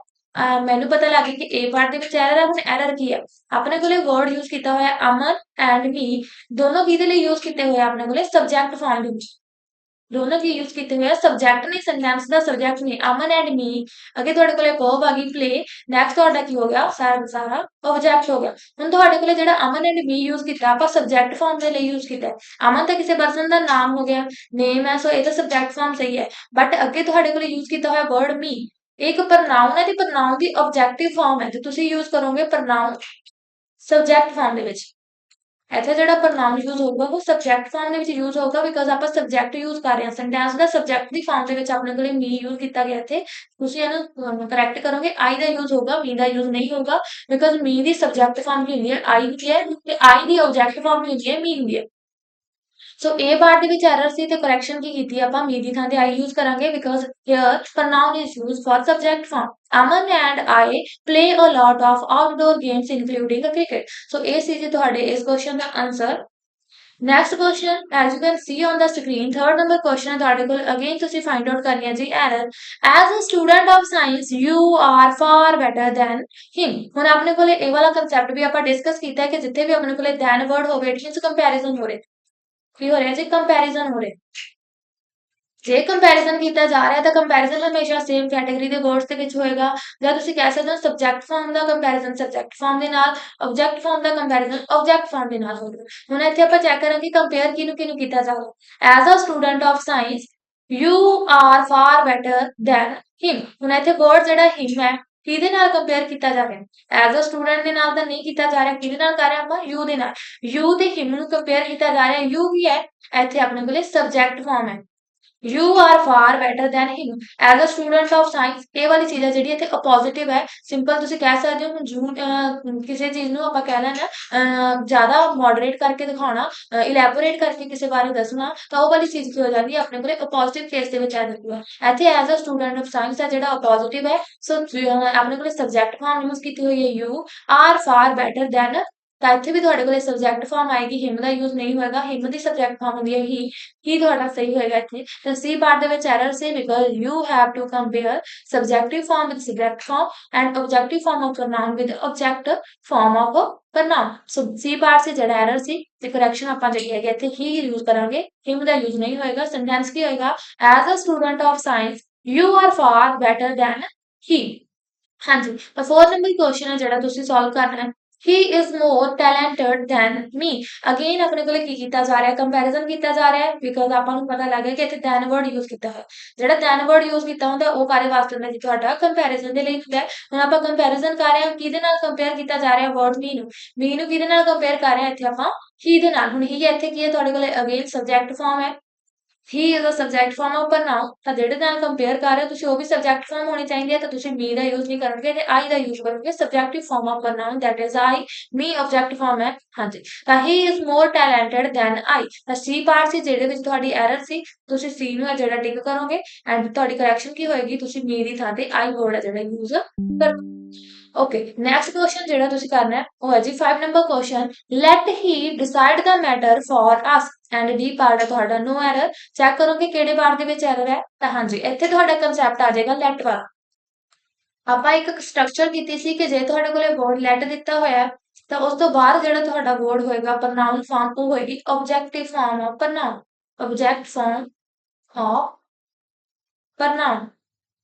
[SPEAKER 1] ਮੈਨੂੰ ਪਤਾ ਲੱਗ ਗਿਆ ਕਿ A ਪਾਰਟ ਦੇ ਵਿੱਚ ਐਰਰ ਹੈ ਹੁਣ ਐਰਰ ਕੀ ਹੈ ਆਪਣੇ ਕੋਲੇ ਵਰਡ ਯੂਜ਼ ਕੀਤਾ ਹੋਇਆ Aman and me ਦੋਨੋਂ ਕਿਹਦੇ ਲਈ ਯੂਜ਼ ਕੀਤੇ ਹੋਏ ਆਪਣੇ ਕੋਲੇ ਸਬਜੈਕਟ ਫਾਰਮ ਦੇ ਵਿੱਚ ਦੋਨੋਂ ਕੀ ਯੂਜ਼ ਕੀਤੇ ਹੋਏ ਆ ਸਬਜੈਕਟ ਨਹੀਂ ਸੈਂਟੈਂਸ ਦਾ ਸਬਜੈਕਟ ਨਹੀਂ ਅਮਨ ਐਂਡ ਮੀ ਅੱਗੇ ਤੁਹਾਡੇ ਕੋਲੇ verb ਆ ਗਈ play ਨੈਕਸਟ ਤੁਹਾਡਾ ਕੀ ਹੋ ਗਿਆ ਸਾਰਾ ਦਾ ਸਾਰਾ ਆਬਜੈਕਟ ਹੋ ਗਿਆ ਹੁਣ ਤੁਹਾਡੇ ਕੋਲੇ ਜਿਹੜਾ ਅਮਨ ਐਂਡ ਮੀ ਯੂਜ਼ ਕੀਤਾ ਆਪਾਂ ਸਬਜੈਕਟ ਫਾਰਮ ਦੇ ਲਈ ਯੂਜ਼ ਕੀਤਾ ਅਮਨ ਤਾਂ ਕਿਸੇ ਪਰਸਨ ਦਾ ਨਾਮ ਹੋ ਗਿਆ ਨੇਮ ਹੈ ਸੋ ਇਹ ਤਾਂ ਸਬਜੈਕਟ ਫਾਰਮ ਸਹੀ ਹੈ ਬਟ ਅੱਗੇ ਤੁਹਾਡੇ ਕੋਲੇ ਯੂਜ਼ ਕੀਤਾ ਹੋਇਆ ਵਰਡ ਮੀ ਇੱਕ ਪ੍ਰਨਾਉਨ ਹੈ ਤੇ ਪ੍ਰਨਾਉਨ ਦੀ ਆਬਜੈਕਟਿਵ ਫਾਰਮ ਹੈ ਤੇ ਤੁਸੀਂ ਯੂਜ਼ ਕਰੋਗੇ ਪ੍ਰਨਾਉਨ ਸਬਜੈਕਟ ਫਾਰਮ ਦੇ ਵਿੱਚ ਇੱਥੇ ਜਿਹੜਾ ਪ੍ਰੋਨਾਉਨ ਯੂਜ਼ ਹੋਊਗਾ ਉਹ ਸਬਜੈਕਟ ਫਾਰਮ ਦੇ ਵਿੱਚ ਯੂਜ਼ ਹੋਊਗਾ ਬਿਕਾਜ਼ ਆਪਾਂ ਸਬਜੈਕਟ ਯੂਜ਼ ਕਰ ਰਹੇ ਹਾਂ ਸੈਂਟੈਂਸ ਦਾ ਸਬਜੈਕਟ ਦੀ ਫਾਰਮ ਦੇ ਵਿੱਚ ਆਪਣੇ ਕੋਲੇ ਮੀ ਯੂਜ਼ ਕੀਤਾ ਗਿਆ ਇੱਥੇ ਤੁਸੀਂ ਇਹਨੂੰ ਕਰੈਕਟ ਕਰੋਗੇ ਆਈ ਦਾ ਯੂਜ਼ ਹੋਊਗਾ ਮੀ ਦਾ ਯੂਜ਼ ਨਹੀਂ ਹੋਊਗਾ because me the subject farm ਵੀ ਹੁੰਦੀ ਹੈ ਆਈ ਹੁੰਦੀ ਹੈ ਤੇ ਆਈ ਦੀ ਆਬਜੈਕਟ ਫਾਰਮ ਵੀ ਹੁੰਦੀ ਹੈ ਮੀ ਹੁੰਦੀ ਹੈ ਸੋ ਇਹ ਪਾਰਟ ਦੇ ਵਿੱਚ ਐਰਰ ਸੀ ਤੇ ਕਰੈਕਸ਼ਨ ਕੀ ਕੀਤੀ ਆਪਾਂ ਮੀ ਦੀ ਥਾਂ ਤੇ ਆਈ ਯੂਜ਼ ਕਰਾਂਗੇ because here pronoun is used for subject form Aman and I play a lot of outdoor games including cricket ਸੋ ਇਹ ਸੀ ਜੀ ਤੁਹਾਡੇ ਇਸ question the answer next question as you can see on the screen third number question ਹੈ ਤੁਹਾਡੇ ਕੋਲ again ਤੁਸੀਂ find out ਕਰਨੀ ਹੈ ਜੀ error as a student of science you are far better than him ਹੁਣ ਆਪਣੇ ਕੋਲੇ ਇਹ ਵਾਲਾ ਕਨਸੈਪਟ ਵੀ ਆਪਾਂ ਡਿਸਕਸ ਕੀਤਾ ਹੈ ਕਿ ਜਿੱਥੇ ਵੀ ਆਪਣੇ ਕੋਲੇ then word ਹੋਵੇ ਇਟ ਮੀਨਸ ਕੰਪੈਰੀਜ਼ਨ ਹੋ ਰਿਹਾ ਕੀ ਹੋ ਰਿਹਾ ਜੀ ਕੰਪੈਰੀਜ਼ਨ ਹੋ ਰਿਹਾ ਜੇ ਕੰਪੈਰੀਜ਼ਨ ਕੀਤਾ ਜਾ ਰਿਹਾ ਤਾਂ ਕੰਪੈਰੀਜ਼ਨ ਹਮੇਸ਼ਾ ਸੇਮ ਕੈਟਾਗਰੀ ਦੇ ਵਰਡਸ ਦੇ ਵਿੱਚ ਹੋਏਗਾ ਜਾਂ ਤੁਸੀਂ ਕਹਿ ਸਕਦੇ ਹੋ ਸਬਜੈਕਟ ਫਾਰਮ ਦਾ ਕੰਪੈਰੀਜ਼ਨ ਸਬਜੈਕਟ ਫਾਰਮ ਦੇ ਨਾਲ ਆਬਜੈਕਟ ਫਾਰਮ ਦਾ ਕੰਪੈਰੀਜ਼ਨ ਆਬਜੈਕਟ ਫਾਰਮ ਦੇ ਨਾਲ ਹੋਏਗਾ ਹੁਣ ਇੱਥੇ ਆਪਾਂ ਚੈੱਕ ਕਰਾਂਗੇ ਕੰਪੇਅਰ ਕਿਹਨੂੰ ਕੀਤਾ ਜਾਊਗਾ as a student of science you are far better than him ਹੁਣ ਇੱਥੇ ਵਰਡ ਜਿਹੜਾ ਹਿਮ ਹੈ ਕਿਹਦੇ ਨਾਲ ਕੰਪੇਅਰ ਕੀਤਾ ਜਾ ਰਿਹਾ ਐਜ਼ ਅ ਸਟੂਡੈਂਟ ਦੇ ਨਾਲ ਤਾਂ ਨਹੀਂ ਕੀਤਾ ਜਾ ਰਿਹਾ ਕਿਹਦੇ ਨਾਲ ਕਰ ਰਹੇ ਆਪਾਂ ਯੂ ਦੇ ਨਾਲ ਯੂ ਤੇ ਹਿਮ ਨੂੰ ਕੰਪੇਅਰ ਕੀਤਾ ਜਾ ਰਿਹਾ ਯੂ ਕੀ ਹੈ ਇੱਥੇ ਆਪਣੇ ਕੋਲੇ ਸਬਜੈਕਟ ਫਾਰਮ ਹੈ You are far better than him as a student of science ਇਹ ਵਾਲੀ ਚੀਜ਼ ਹੈ ਜਿਹੜੀ ਇੱਥੇ ਪੋਜ਼ਿਟਿਵ ਹੈ ਸਿੰਪਲ ਤੁਸੀਂ ਕਹਿ ਸਕਦੇ ਹੋ ਜੂ ਕਿਸੇ ਚੀਜ਼ ਨੂੰ ਆਪਾਂ ਕਹਿ ਲੈਣਾ ਜ਼ਿਆਦਾ ਮੋਡਰੇਟ ਕਰਕੇ ਦਿਖਾਉਣਾ ਇਲੈਬੋਰੇਟ ਕਰਕੇ ਕਿਸੇ ਬਾਰੇ ਦੱਸਣਾ ਤਾਂ ਉਹ ਵਾਲੀ ਚੀਜ਼ ਕੀ ਹੋ ਜਾਂਦੀ ਹੈ ਆਪਣੇ ਕੋਲੇ ਪੋਜ਼ਿਟਿਵ ਕੇਸ ਦੇ ਵਿੱਚ ਆ ਜਾਂਦੀ ਹੈ ਇੱਥੇ as a student of science ਹੈ ਜਿਹੜਾ ਪੋਜ਼ਿਟਿਵ ਹੈ ਸੋ ਆਪਣੇ ਕੋਲੇ ਸਬਜੈਕਟ ਫਾਰਮ ਯੂਜ਼ ਕੀਤੀ ਹੋਈ ਹੈ you are far better than ਤਾਂ ਇੱਥੇ ਵੀ ਤੁਹਾਡੇ ਕੋਲੇ ਸਬਜੈਕਟ ਫਾਰਮ ਆਏਗੀ, ਹਿਮ ਦਾ ਯੂਜ਼ ਨਹੀਂ ਹੋਏਗਾ। ਹਿਮ ਦੀ ਸਬਜੈਕਟ ਫਾਰਮ ਹੁੰਦੀ ਹੈ ਹੀ ਤੁਹਾਡਾ ਸਹੀ ਹੋਏਗਾ ਇੱਥੇ। ਤਾਂ ਸੀ ਪਾਰਟ ਦੇ ਵਿੱਚ ਐਰਰ ਸੀ because you have to compare subjective form with subject form and objective form of pronoun with object form of pronoun. So C part ਸੀ ਜਿਹੜਾ ਐਰਰ ਸੀ ਤੇ ਕਰੈਕਸ਼ਨ ਆਪਾਂ ਜਿਹੜੀ ਹੈਗੀ ਇੱਥੇ ਹੀ ਯੂਜ਼ ਕਰਾਂਗੇ, ਹਿਮ ਦਾ ਯੂਜ਼ ਨਹੀਂ ਹੋਏਗਾ। ਸੈਂਟੈਂਸ ਕੀ ਹੋਏਗਾ, as a student of science you are far better than he. ਹਾਂਜੀ, ਤਾਂ 4th ਨੰਬਰ ਕੁਐਸਚਨ ਹੈ ਜਿਹੜਾ ਤੁਸੀਂ ਸੋਲਵ ਕਰਨਾ ਹੈ। He is more talented than me. Again ਆਪਣੇ ਕੋਲੇ ਕੀ ਕੀਤਾ ਜਾ ਰਿਹਾ, ਕੰਪੈਰੀਜ਼ਨ ਕੀਤਾ ਜਾ ਰਿਹਾ ਹੈ ਬਿਕॉज ਆਪਾਂ ਨੂੰ ਪਤਾ ਲੱਗ ਗਿਆ ਕਿ ਇੱਥੇ ਦੈਨ ਵਰਡ ਯੂਜ਼ ਕੀਤਾ ਹੋਇਆ। ਜਿਹੜਾ ਦੈਨ ਵਰਡ ਯੂਜ਼ ਕੀਤਾ ਹੁੰਦਾ ਉਹ ਕਾਹਦੇ ਵਾਸਤੇ ਹੁੰਦਾ ਜੀ, ਤੁਹਾਡਾ ਕੰਪੈਰੀਜ਼ਨ ਦੇ ਲਈ ਹੁੰਦਾ ਹੈ। ਹੁਣ ਆਪਾਂ ਕੰਪੈਰੀਜ਼ਨ ਕਰ ਰਹੇ ਹਾਂ, ਕਿਹਦੇ ਨਾਲ ਕੰਪੇਅਰ ਕੀਤਾ ਜਾ ਰਿਹਾ, ਵਰਡ ਮੀ ਨੂੰ ਕਿਹਦੇ ਨਾਲ ਕੰਪੇਅਰ ਕਰ ਰਹੇ ਹਾਂ ਇੱਥੇ ਆਪਾਂ, ਹੀ ਦੇ ਨਾਲ। ਹੁਣ ਹੀ ਇੱਥੇ ਕੀ ਹੈ ਤੁਹਾਡੇ ਕੋਲੇ, ਅਗੇਨ ਸਬਜੈਕਟ ਫਾਰਮ ਹੈ। He is a subject form of pronoun, ਤਾਂ ਜਿਹੜੇ ਨਾਲ ਕੰਪੇਅਰ ਕਰ ਰਹੇ ਹੋ ਤੁਸੀਂ ਉਹ ਵੀ ਸਬਜੈਕਟ ਫਾਰਮ ਹੋਣੀ ਚਾਹੀਦੀ ਹੈ। ਤਾਂ ਤੁਸੀਂ ਮੀ ਦਾ ਯੂਜ਼ ਨਹੀਂ ਕਰੋਗੇ ਤੇ ਆਈ ਦਾ ਯੂਜ਼ ਕਰੋਗੇ। Subjective form of pronoun that is I, me object form ਹੈ। ਹਾਂਜੀ, ਤਾਂ he is more talented than I. ਤਾਂ ਸੀ ਪਾਰਟ ਸੀ ਜਿਹਦੇ ਵਿੱਚ ਤੁਹਾਡੀ ਐਰਰ ਸੀ, ਤੁਸੀਂ ਸੀ ਨੂੰ ਹੈ ਜਿਹੜਾ ਟਿਕ ਕਰੋਗੇ ਐਂਡ ਤੁਹਾਡੀ ਕਰੈਕਸ਼ਨ ਕੀ ਹੋਏਗੀ, ਤੁਸੀਂ ਮੀ ਦੀ ਥਾਂ ਤੇ ਆਈ ਵਰਡ ਹੈ ਜਿਹੜਾ ਯੂਜ਼ ਕਰੋਗੇ। ਓਕੇ, ਨੈਕਸਟ ਕੁਐਸਚਨ ਜਿਹੜਾ ਤੁਸੀਂ ਕਰਨਾ ਹੈ ਉਹ ਹੈ ਜੀ 5 number question, let he decide the matter for us and the part ਹੈ ਤੁਹਾਡਾ ਨੋ ਐਰਰ। ਚੈੱਕ ਕਰੋਗੇ ਕਿਹੜੇ ਪਾਰਟ ਦੇ ਵਿੱਚ ਐਰਰ ਹੈ, ਤਾਂ ਹਾਂਜੀ ਇੱਥੇ ਤੁਹਾਡਾ ਕੰਸੈਪਟ ਆ ਜਾਏਗਾ ਲੈਟ ਵਾਲਾ। ਆਪਾਂ ਇੱਕ ਸਟਰਕਚਰ ਕੀਤੀ ਸੀ ਕਿ ਜੇ ਤੁਹਾਡੇ ਕੋਲੇ ਵਰਡ ਲੈਟ ਦਿੱਤਾ ਹੋਇਆ ਤਾਂ ਉਸ ਤੋਂ ਬਾਅਦ ਜਿਹੜਾ ਤੁਹਾਡਾ ਵਰਡ ਹੋਏਗਾ ਪ੍ਰੋਨਾउन ਫਾਰਮ ਉਹ ਹੋਏਗੀ objective form of pronoun, object form of pronoun.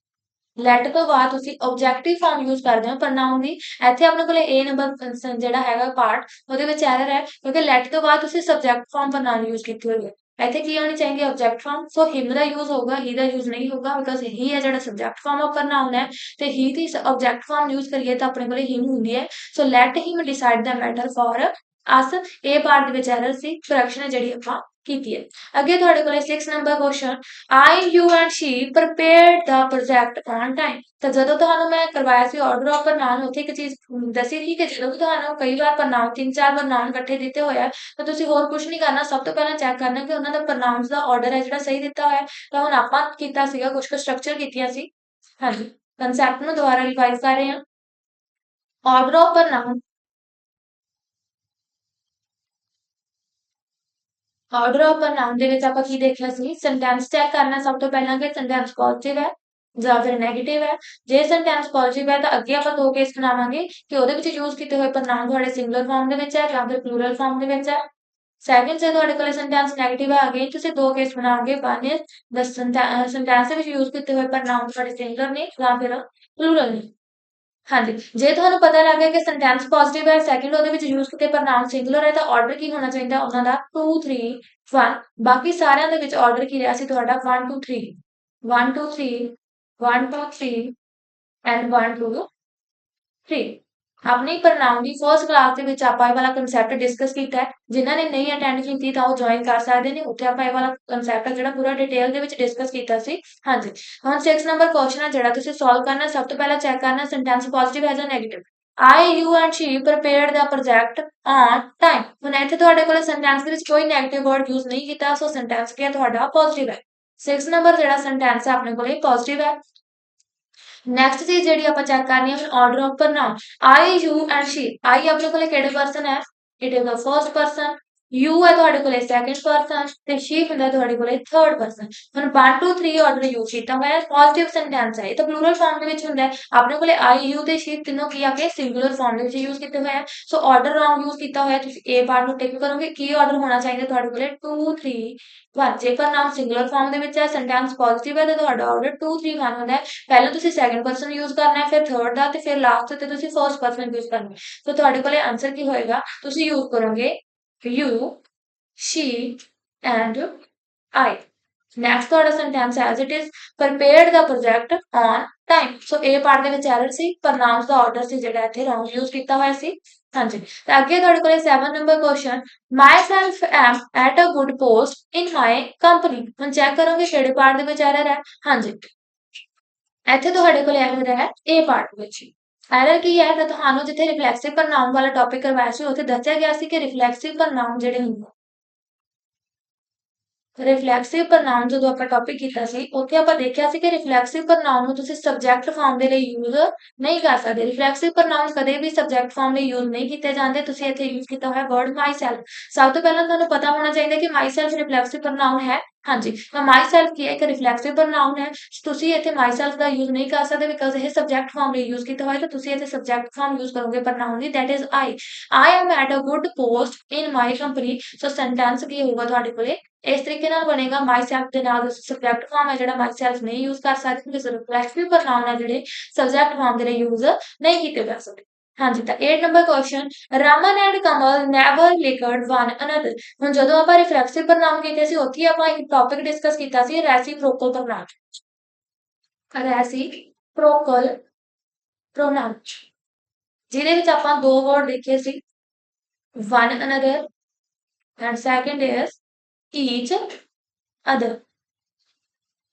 [SPEAKER 1] Let ਤੋਂ ਬਾਅਦ ਤੁਸੀਂ ਆਬਜੈਕਟਿਵ ਫਾਰਮ ਯੂਜ਼ ਕਰਦੇ ਹੋ ਪ੍ਰੋਨਾउन ਦੀ। ਇੱਥੇ ਆਪਣੇ ਕੋਲੇ ਏ ਨੰਬਰ ਜਿਹੜਾ ਹੈਗਾ ਪਾਰਟ ਉਹਦੇ ਵਿੱਚ ਐਰਰ ਹੈ ਕਿਉਂਕਿ ਲੈਟ ਤੋਂ ਬਾਅਦ ਤੁਸੀਂ ਸਬਜੈਕਟ ਫਾਰਮ ਪ੍ਰੋਨਾउन ਯੂਜ਼ ਕੀਤੀ ਹੋਈ ਹੈ। ਇੱਥੇ ਕੀ ਹੋਣੀ ਚਾਹੀਦੀ ਹੈ, ਆਬਜੈਕਟ ਫਾਰਮ। ਸੋ ਹਿਮ ਦਾ ਯੂਜ਼ ਹੋਊਗਾ, ਹੀ ਦਾ ਯੂਜ਼ ਨਹੀਂ ਹੋਊਗਾ ਬਿਕॉज ਹੀ ਹੈ ਜਿਹੜਾ ਸਬਜੈਕਟ ਫਾਰਮ ਆਫ ਪ੍ਰੋਨਾउन ਹੈ ਤੇ ਹੀ ਦੀ ਆਬਜੈਕਟ ਫਾਰਮ ਯੂਜ਼ ਕਰੀਏ ਤਾਂ ਆਪਣੇ ਕੋਲੇ ਹਿਮ ਹੁੰਦੀ ਹੈ। ਸੋ let him decide the matter for ਅਸ। ਇਹ ਪਾਰਟ ਦੇ ਵਿੱਚ ਐਰਰ ਸੀ, ਕਰੈਕਸ਼ਨ ਹੈ ਜਿਹੜੀ ਆਪਾਂ ਕੀਤੀ ਹੈ। ਅੱਗੇ ਤੁਹਾਡੇ ਕੋਲੇ 6 number question, I, you and she prepared the project on time। ਤਾਂ ਜਦੋਂ ਤੁਹਾਨੂੰ ਮੈਂ ਕਰਵਾਇਆ ਸੀ ਆਰਡਰ ਆਫ ਪ੍ਰੋਨਾउन, ਉੱਥੇ ਇੱਕ ਚੀਜ਼ ਦੱਸੀ ਸੀ ਕਿ ਜਦੋਂ ਵੀ ਤੁਹਾਨੂੰ ਕਈ ਵਾਰ ਪ੍ਰੋਨਾउन 3-4 ਪ੍ਰੋਨਾउन ਇਕੱਠੇ ਦਿੱਤੇ ਹੋਏ ਆ ਤਾਂ ਤੁਸੀਂ ਹੋਰ ਕੁਝ ਨਹੀਂ ਕਰਨਾ, ਸਭ ਤੋਂ ਪਹਿਲਾਂ ਚੈੱਕ ਕਰਨਾ ਕਿ ਉਹਨਾਂ ਦਾ ਪ੍ਰੋਨਾउंस ਦਾ ਆਰਡਰ ਹੈ ਜਿਹੜਾ ਸਹੀ ਦਿੱਤਾ ਹੋਇਆ। ਤਾਂ ਹੁਣ ਆਪਾਂ ਕੀਤਾ ਸੀਗਾ ਕੁਝ ਸਟਰਕਚਰ ਕੀਤੀਆਂ ਸੀ। ਹਾਂਜੀ, ਕਨਸੈਪਟ ਨੂੰ ਦੁਬਾਰਾ ਰਿਵਾਈਜ਼ ਕਰ ਰਹੇ ਹਾਂ। ਆਰਡਰ ਆਫ ਪ੍ਰੋਨਾउन, ਆਰਡਰ ਆਫ ਪ੍ਰੋਨਾउन ਦੇ ਵਿੱਚ ਆਪਾਂ ਕੀ ਦੇਖਿਆ ਸੀ, ਸੈਂਟੈਂਸ ਚੈੱਕ ਕਰਨਾ ਸਭ ਤੋਂ ਪਹਿਲਾਂ ਕਿ ਸੈਂਟੈਂਸ ਪੋਜ਼ਿਟਿਵ ਹੈ ਜਾਂ ਫਿਰ ਨੈਗੇਟਿਵ ਹੈ। ਜੇ ਸੈਂਟੈਂਸ ਪੋਜ਼ਿਟਿਵ ਹੈ ਤਾਂ ਅੱਗੇ ਆਪਾਂ ਦੋ ਕੇਸ ਬਣਾਵਾਂਗੇ ਕਿ ਉਹਦੇ ਵਿੱਚ ਯੂਜ਼ ਕੀਤੇ ਹੋਏ ਪ੍ਰੋਨਾउन ਤੁਹਾਡੇ ਸਿੰਗੂਲਰ ਫਾਰਮ ਦੇ ਵਿੱਚ ਹੈ ਜਾਂ ਫਿਰ ਪਲੂਰਲ ਫਾਰਮ ਦੇ ਵਿੱਚ ਹੈ। ਸੈਕਿੰਡ ਜੇ ਤੁਹਾਡੇ ਕੋਲ ਸੈਂਟੈਂਸ ਨੈਗੇਟਿਵ ਹੈ, ਅਗੇਨ ਤੁਸੀਂ ਦੋ ਕੇਸ ਬਣਾਓਗੇ। ਵਨ ਇਜ਼ ਦ ਸੈਂਟੈਂਸ ਦੇ ਵਿੱਚ ਯੂਜ਼ ਕੀਤੇ ਹੋਏ ਪ੍ਰੋਨਾउन ਤੁਹਾਡੇ ਸਿੰਗੂਲਰ ਨੇ ਜਾਂ ਫਿਰ ਪਲੂਰਲ ਨੇ। ਹਾਂਜੀ, ਜੇ ਤੁਹਾਨੂੰ ਪਤਾ ਲੱਗ ਗਿਆ ਕਿ ਸੈਂਟੈਂਸ ਪੋਜ਼ਿਟਿਵ ਹੈ, ਸੈਕਿੰਡ ਉਹਦੇ ਵਿੱਚ ਯੂਜ਼ ਕੀਤੇ ਪ੍ਰੋਨਾउन ਸਿੰਗੂਲਰ ਹੈ, ਤਾਂ ਆਰਡਰ ਕੀ ਹੋਣਾ ਚਾਹੀਦਾ ਉਹਨਾਂ ਦਾ 2 3 1। ਬਾਕੀ ਸਾਰਿਆਂ ਦੇ ਵਿੱਚ ਆਰਡਰ ਕੀ ਰਿਹਾ ਸੀ ਤੁਹਾਡਾ 1 2 3 1 2 3 1 2 3 ਐਂਡ 1 2 3। ਆਪਣੀ ਪ੍ਰੋਨਾउन ਦੀ ਫਰਸਟ ਕਲਾਸ ਦੇ ਵਿੱਚ ਆਪਾਂ ਇਹ ਵਾਲਾ ਕਨਸੈਪਟ ਡਿਸਕਸ ਕੀਤਾ ਹੈ। ਜਿਨ੍ਹਾਂ ਨੇ ਨਹੀਂ ਅਟੈਂਡ ਕੀਤੀ ਤਾਂ ਉਹ ਜੁਆਇਨ ਕਰ ਸਕਦੇ ਨੇ, ਉੱਥੇ ਆਪਾਂ ਇਹ ਵਾਲਾ ਕਨਸੈਪਟ ਜਿਹੜਾ ਪੂਰਾ ਡਿਟੇਲ ਦੇ ਵਿੱਚ ਡਿਸਕਸ ਕੀਤਾ ਸੀ। ਹਾਂਜੀ, ਹੁਣ 6 ਨੰਬਰ ਕੁਐਸਚਨ ਹੈ ਜਿਹੜਾ ਤੁਸੀਂ ਸੋਲਵ ਕਰਨਾ। ਸਭ ਤੋਂ ਪਹਿਲਾਂ ਚੈੱਕ ਕਰਨਾ ਸੈਂਟੈਂਸ ਪੋਜ਼ਿਟਿਵ ਹੈ ਜਾਂ negative. I, you and she prepared the project on time। ਹੁਣ ਇੱਥੇ ਤੁਹਾਡੇ ਕੋਲ ਸੈਂਟੈਂਸ ਦੇ ਵਿੱਚ ਕੋਈ ਨੈਗੇਟਿਵ ਵਰਡ ਯੂਜ਼ ਨਹੀਂ ਕੀਤਾ, ਸੋ ਸੈਂਟੈਂਸ ਕੀ ਹੈ ਤੁਹਾਡਾ ਪੋਜ਼ਿਟਿਵ ਹੈ। 6 ਨੰਬਰ ਜਿਹੜਾ ਸੈਂਟੈਂਸ ਹੈ ਆਪਣੇ ਕੋਲ ਪੋਜ਼ਿਟਿਵ ਹੈ। ਨੈਕਸਟ ਚੀਜ਼ ਜਿਹੜੀ ਆਪਾਂ ਚੈੱਕ ਕਰਨੀ ਹੈ order of pronoun. I, you and she। I ਆਪਣੇ ਕੋਲੇ ਕਿਹੜੇ ਪਰਸਨ ਹੈ, it is the first person. you ਹੈ ਤੁਹਾਡੇ ਕੋਲੇ ਸੈਕੰਡ ਪਰਸਨ ਤੇ she ਹੁੰਦਾ ਤੁਹਾਡੇ ਕੋਲੇ ਥਰਡ ਪਰਸਨ। ਹੁਣ 1 2 3 ਆਰਡਰ ਯੂਜ਼ ਕੀਤਾ ਹੋਇਆ ਪੋਜ਼ਿਟਿਵ ਸੈਂਟੈਂਸ ਹੈ, ਇਹ ਤਾਂ ਪਲੂਰਲ ਫਾਰਮ ਦੇ ਵਿੱਚ ਹੁੰਦਾ ਹੈ। ਆਪਣੇ ਕੋਲੇ I, you ਤੇ she ਤਿੰਨੋਂ ਕੀ ਆ ਕੇ ਸਿੰਗੂਲਰ ਫਾਰਮ ਦੇ ਵਿੱਚ ਯੂਜ਼ ਕੀਤੇ ਹੋਏ ਆ। ਸੋ ਆਰਡਰ ਰੌਂਗ ਯੂਜ਼ ਕੀਤਾ ਹੋਇਆ, ਤੁਸੀਂ ਇਹ ਪਾਰਟ ਨੂੰ ਟਿਕ ਕਰੋਗੇ। ਕੀ ਆਰਡਰ ਹੋਣਾ ਚਾਹੀਦਾ ਤੁਹਾਡੇ ਕੋਲੇ 2 3 1। ਜੇ ਪ੍ਰੋਨਾउन ਸਿੰਗੂਲਰ ਫਾਰਮ ਦੇ ਵਿੱਚ ਹੈ, ਸੈਂਟੈਂਸ ਪੋਜ਼ਿਟਿਵ ਹੈ ਤਾਂ ਤੁਹਾਡਾ ਆਰਡਰ 2 3 1 ਹੁੰਦਾ ਹੈ। ਪਹਿਲਾਂ ਤੁਸੀਂ ਸੈਕੰਡ ਪਰਸਨ ਯੂਜ਼ ਕਰਨਾ ਹੈ, ਫਿਰ ਥਰਡ ਦਾ ਤੇ ਫਿਰ ਲਾਸਟ ਤੇ ਤੁਸੀਂ ਫਰਸਟ ਪਰਸਨ ਯੂਜ਼ ਕਰਨਾ ਹੈ। ਸੋ ਤੁਹਾਡੇ ਕੋਲੇ ਆਨਸਰ ਕੀ ਹੋਏਗਾ, ਤੁਸੀਂ ਯੂਜ਼ ਕਰੋਗੇ you, she and I। Next ਤੁਹਾਡਾ sentence as it is prepared the project on time। So ਇਹ ਪਾਰਟ ਦੇ ਵਿੱਚ ਐਰਰ ਸੀ, ਪ੍ਰੋਨਾउंस ਦਾ ਆਰਡਰ ਸੀ ਜਿਹੜਾ ਇੱਥੇ ਰੌਂਗ ਯੂਜ਼ ਕੀਤਾ ਹੋਇਆ ਸੀ। ਹਾਂਜੀ, ਤਾਂ ਅੱਗੇ ਤੁਹਾਡੇ ਕੋਲੇ 7 number question, myself am at a good post in my company। ਹੁਣ ਚੈੱਕ ਕਰੋਗੇ ਕਿਹੜੇ ਪਾਰਟ ਦੇ ਵਿੱਚ ਐਰਰ ਹੈ। ਹਾਂਜੀ, ਇੱਥੇ ਤੁਹਾਡੇ ਕੋਲ ਐਰਰ ਹੈ ਇਹ ਪਾਰਟ ਵਿੱਚ। ਐਰਰ ਕੀ ਹੈ, ਤਾਂ ਤੁਹਾਨੂੰ ਜਿੱਥੇ ਰਿਫਲੈਕਸਿਵ ਪ੍ਰੋਨਾउन ਵਾਲਾ ਟੌਪਿਕ ਕਰਵਾਇਆ ਸੀ ਉੱਥੇ ਦੱਸਿਆ ਗਿਆ ਸੀ ਕਿ ਰਿਫਲੈਕਸਿਵ ਪ੍ਰੋਨਾउन ਜਿਹੜੇ ਹੁੰਦੇ ਰਿਫਲੈਕਸਿਵ ਪ੍ਰਨਾਉਨ ਜਦੋਂ ਆਪਾਂ ਟੌਪਿਕ ਕੀਤਾ ਸੀ ਉੱਥੇ ਆਪਾਂ ਦੇਖਿਆ ਸੀ ਕਿ ਰਿਫਲੈਕਸਿਵ ਪ੍ਰਨਾਉਨ ਨੂੰ ਤੁਸੀਂ ਸਬਜੈਕਟ ਫਾਰਮ ਦੇ ਲਈ ਯੂਜ਼ ਨਹੀਂ ਕਰ ਸਕਦੇ। ਰਿਫਲੈਕਸਿਵ ਪ੍ਰਨਾਉਨ ਕਦੇ ਵੀ ਸਬਜੈਕਟ ਫਾਰਮ ਲਈ ਯੂਜ਼ ਨਹੀਂ ਕੀਤੇ ਜਾਂਦੇ। ਤੁਸੀਂ ਇੱਥੇ ਯੂਜ਼ ਕੀਤਾ ਹੋਇਆ ਵਰਡ ਮਾਈ ਸੈਲਫ। ਸਭ ਤੋਂ ਪਹਿਲਾਂ ਤੁਹਾਨੂੰ ਪਤਾ ਹੋਣਾ ਚਾਹੀਦਾ ਕਿ ਮਾਈ ਸੈਲਫ ਰਿਫਲੈਕਸਿਵ ਪ੍ਰਨਾਉਨ ਹੈ। ਹਾਂਜੀ, ਤਾਂ ਮਾਈ ਸੈਲਫ ਕੀ ਹੈ? ਇੱਕ ਰਿਫਲੈਕਸਿਵ ਪ੍ਰਨਾਉਨ ਹੈ। ਤੁਸੀਂ ਇੱਥੇ ਮਾਈ ਸੈਲਫ ਦਾ ਯੂਜ਼ ਨਹੀਂ ਕਰ ਸਕਦੇ ਬਿਕਾਜ਼ ਇਹ ਸਬਜੈਕਟ ਫਾਰਮ ਲਈ ਯੂਜ਼ ਕੀਤਾ ਹੋਇਆ। ਤਾਂ ਤੁਸੀਂ ਇੱਥੇ ਸਬਜੈਕਟ ਫਾਰਮ ਯੂਜ਼ ਕਰੋਗੇ ਪ੍ਰਨਾਉਨ ਦੀ, that is I. I am at a good post in my company. So sentence ਕੀ ਹੋਊਗਾ ਤੁਹਾਡੇ ਕੋਲੇ? ਇਸ ਤਰੀਕੇ ਨਾਲ ਬਣੇਗਾ। ਮਾਈ ਸੈਲਫ ਦੇ ਨਾਲ ਸਬਜੈਕਟ ਫਾਰਮ ਹੈ ਜਿਹੜਾ ਮਾਈ ਸੈਲਫ ਨਹੀਂ ਯੂਜ਼ ਕਰ ਸਕਦੇ because ਰਿਫਲੈਕਸਿਵ ਪ੍ਰਨਾਉਨ ਹੈ ਜਿਹੜੇ ਸਬਜੈਕਟ ਫਾਰਮ ਦੇ ਲਈ ਯੂਜ਼ ਨਹੀਂ ਕੀਤੇ ਜਾ ਸਕਦੇ। ਹਾਂਜੀ, ਤਾਂ 8 number question, Raman and Kamal never liquid one another. ਹੁਣ ਜਦੋਂ ਆਪਾਂ ਰਿਫਲੈਕਸਿਵ ਪ੍ਰਨਾਉਨ ਕੀਤੇ ਸੀ ਉੱਥੇ ਆਪਾਂ ਇੱਕ ਟੌਪਿਕ ਡਿਸਕਸ ਕੀਤਾ ਸੀ ਰੈਸੀਪ੍ਰੋਕਲ ਪ੍ਰਨਾਉਨ। ਰੈਸੀਪ੍ਰੋਕਲ ਪ੍ਰੋਨਾਉਨ ਜਿਹਦੇ ਵਿੱਚ ਆਪਾਂ ਦੋ ਵਰਡ ਦੇਖੇ ਸੀ, one another and second is each other.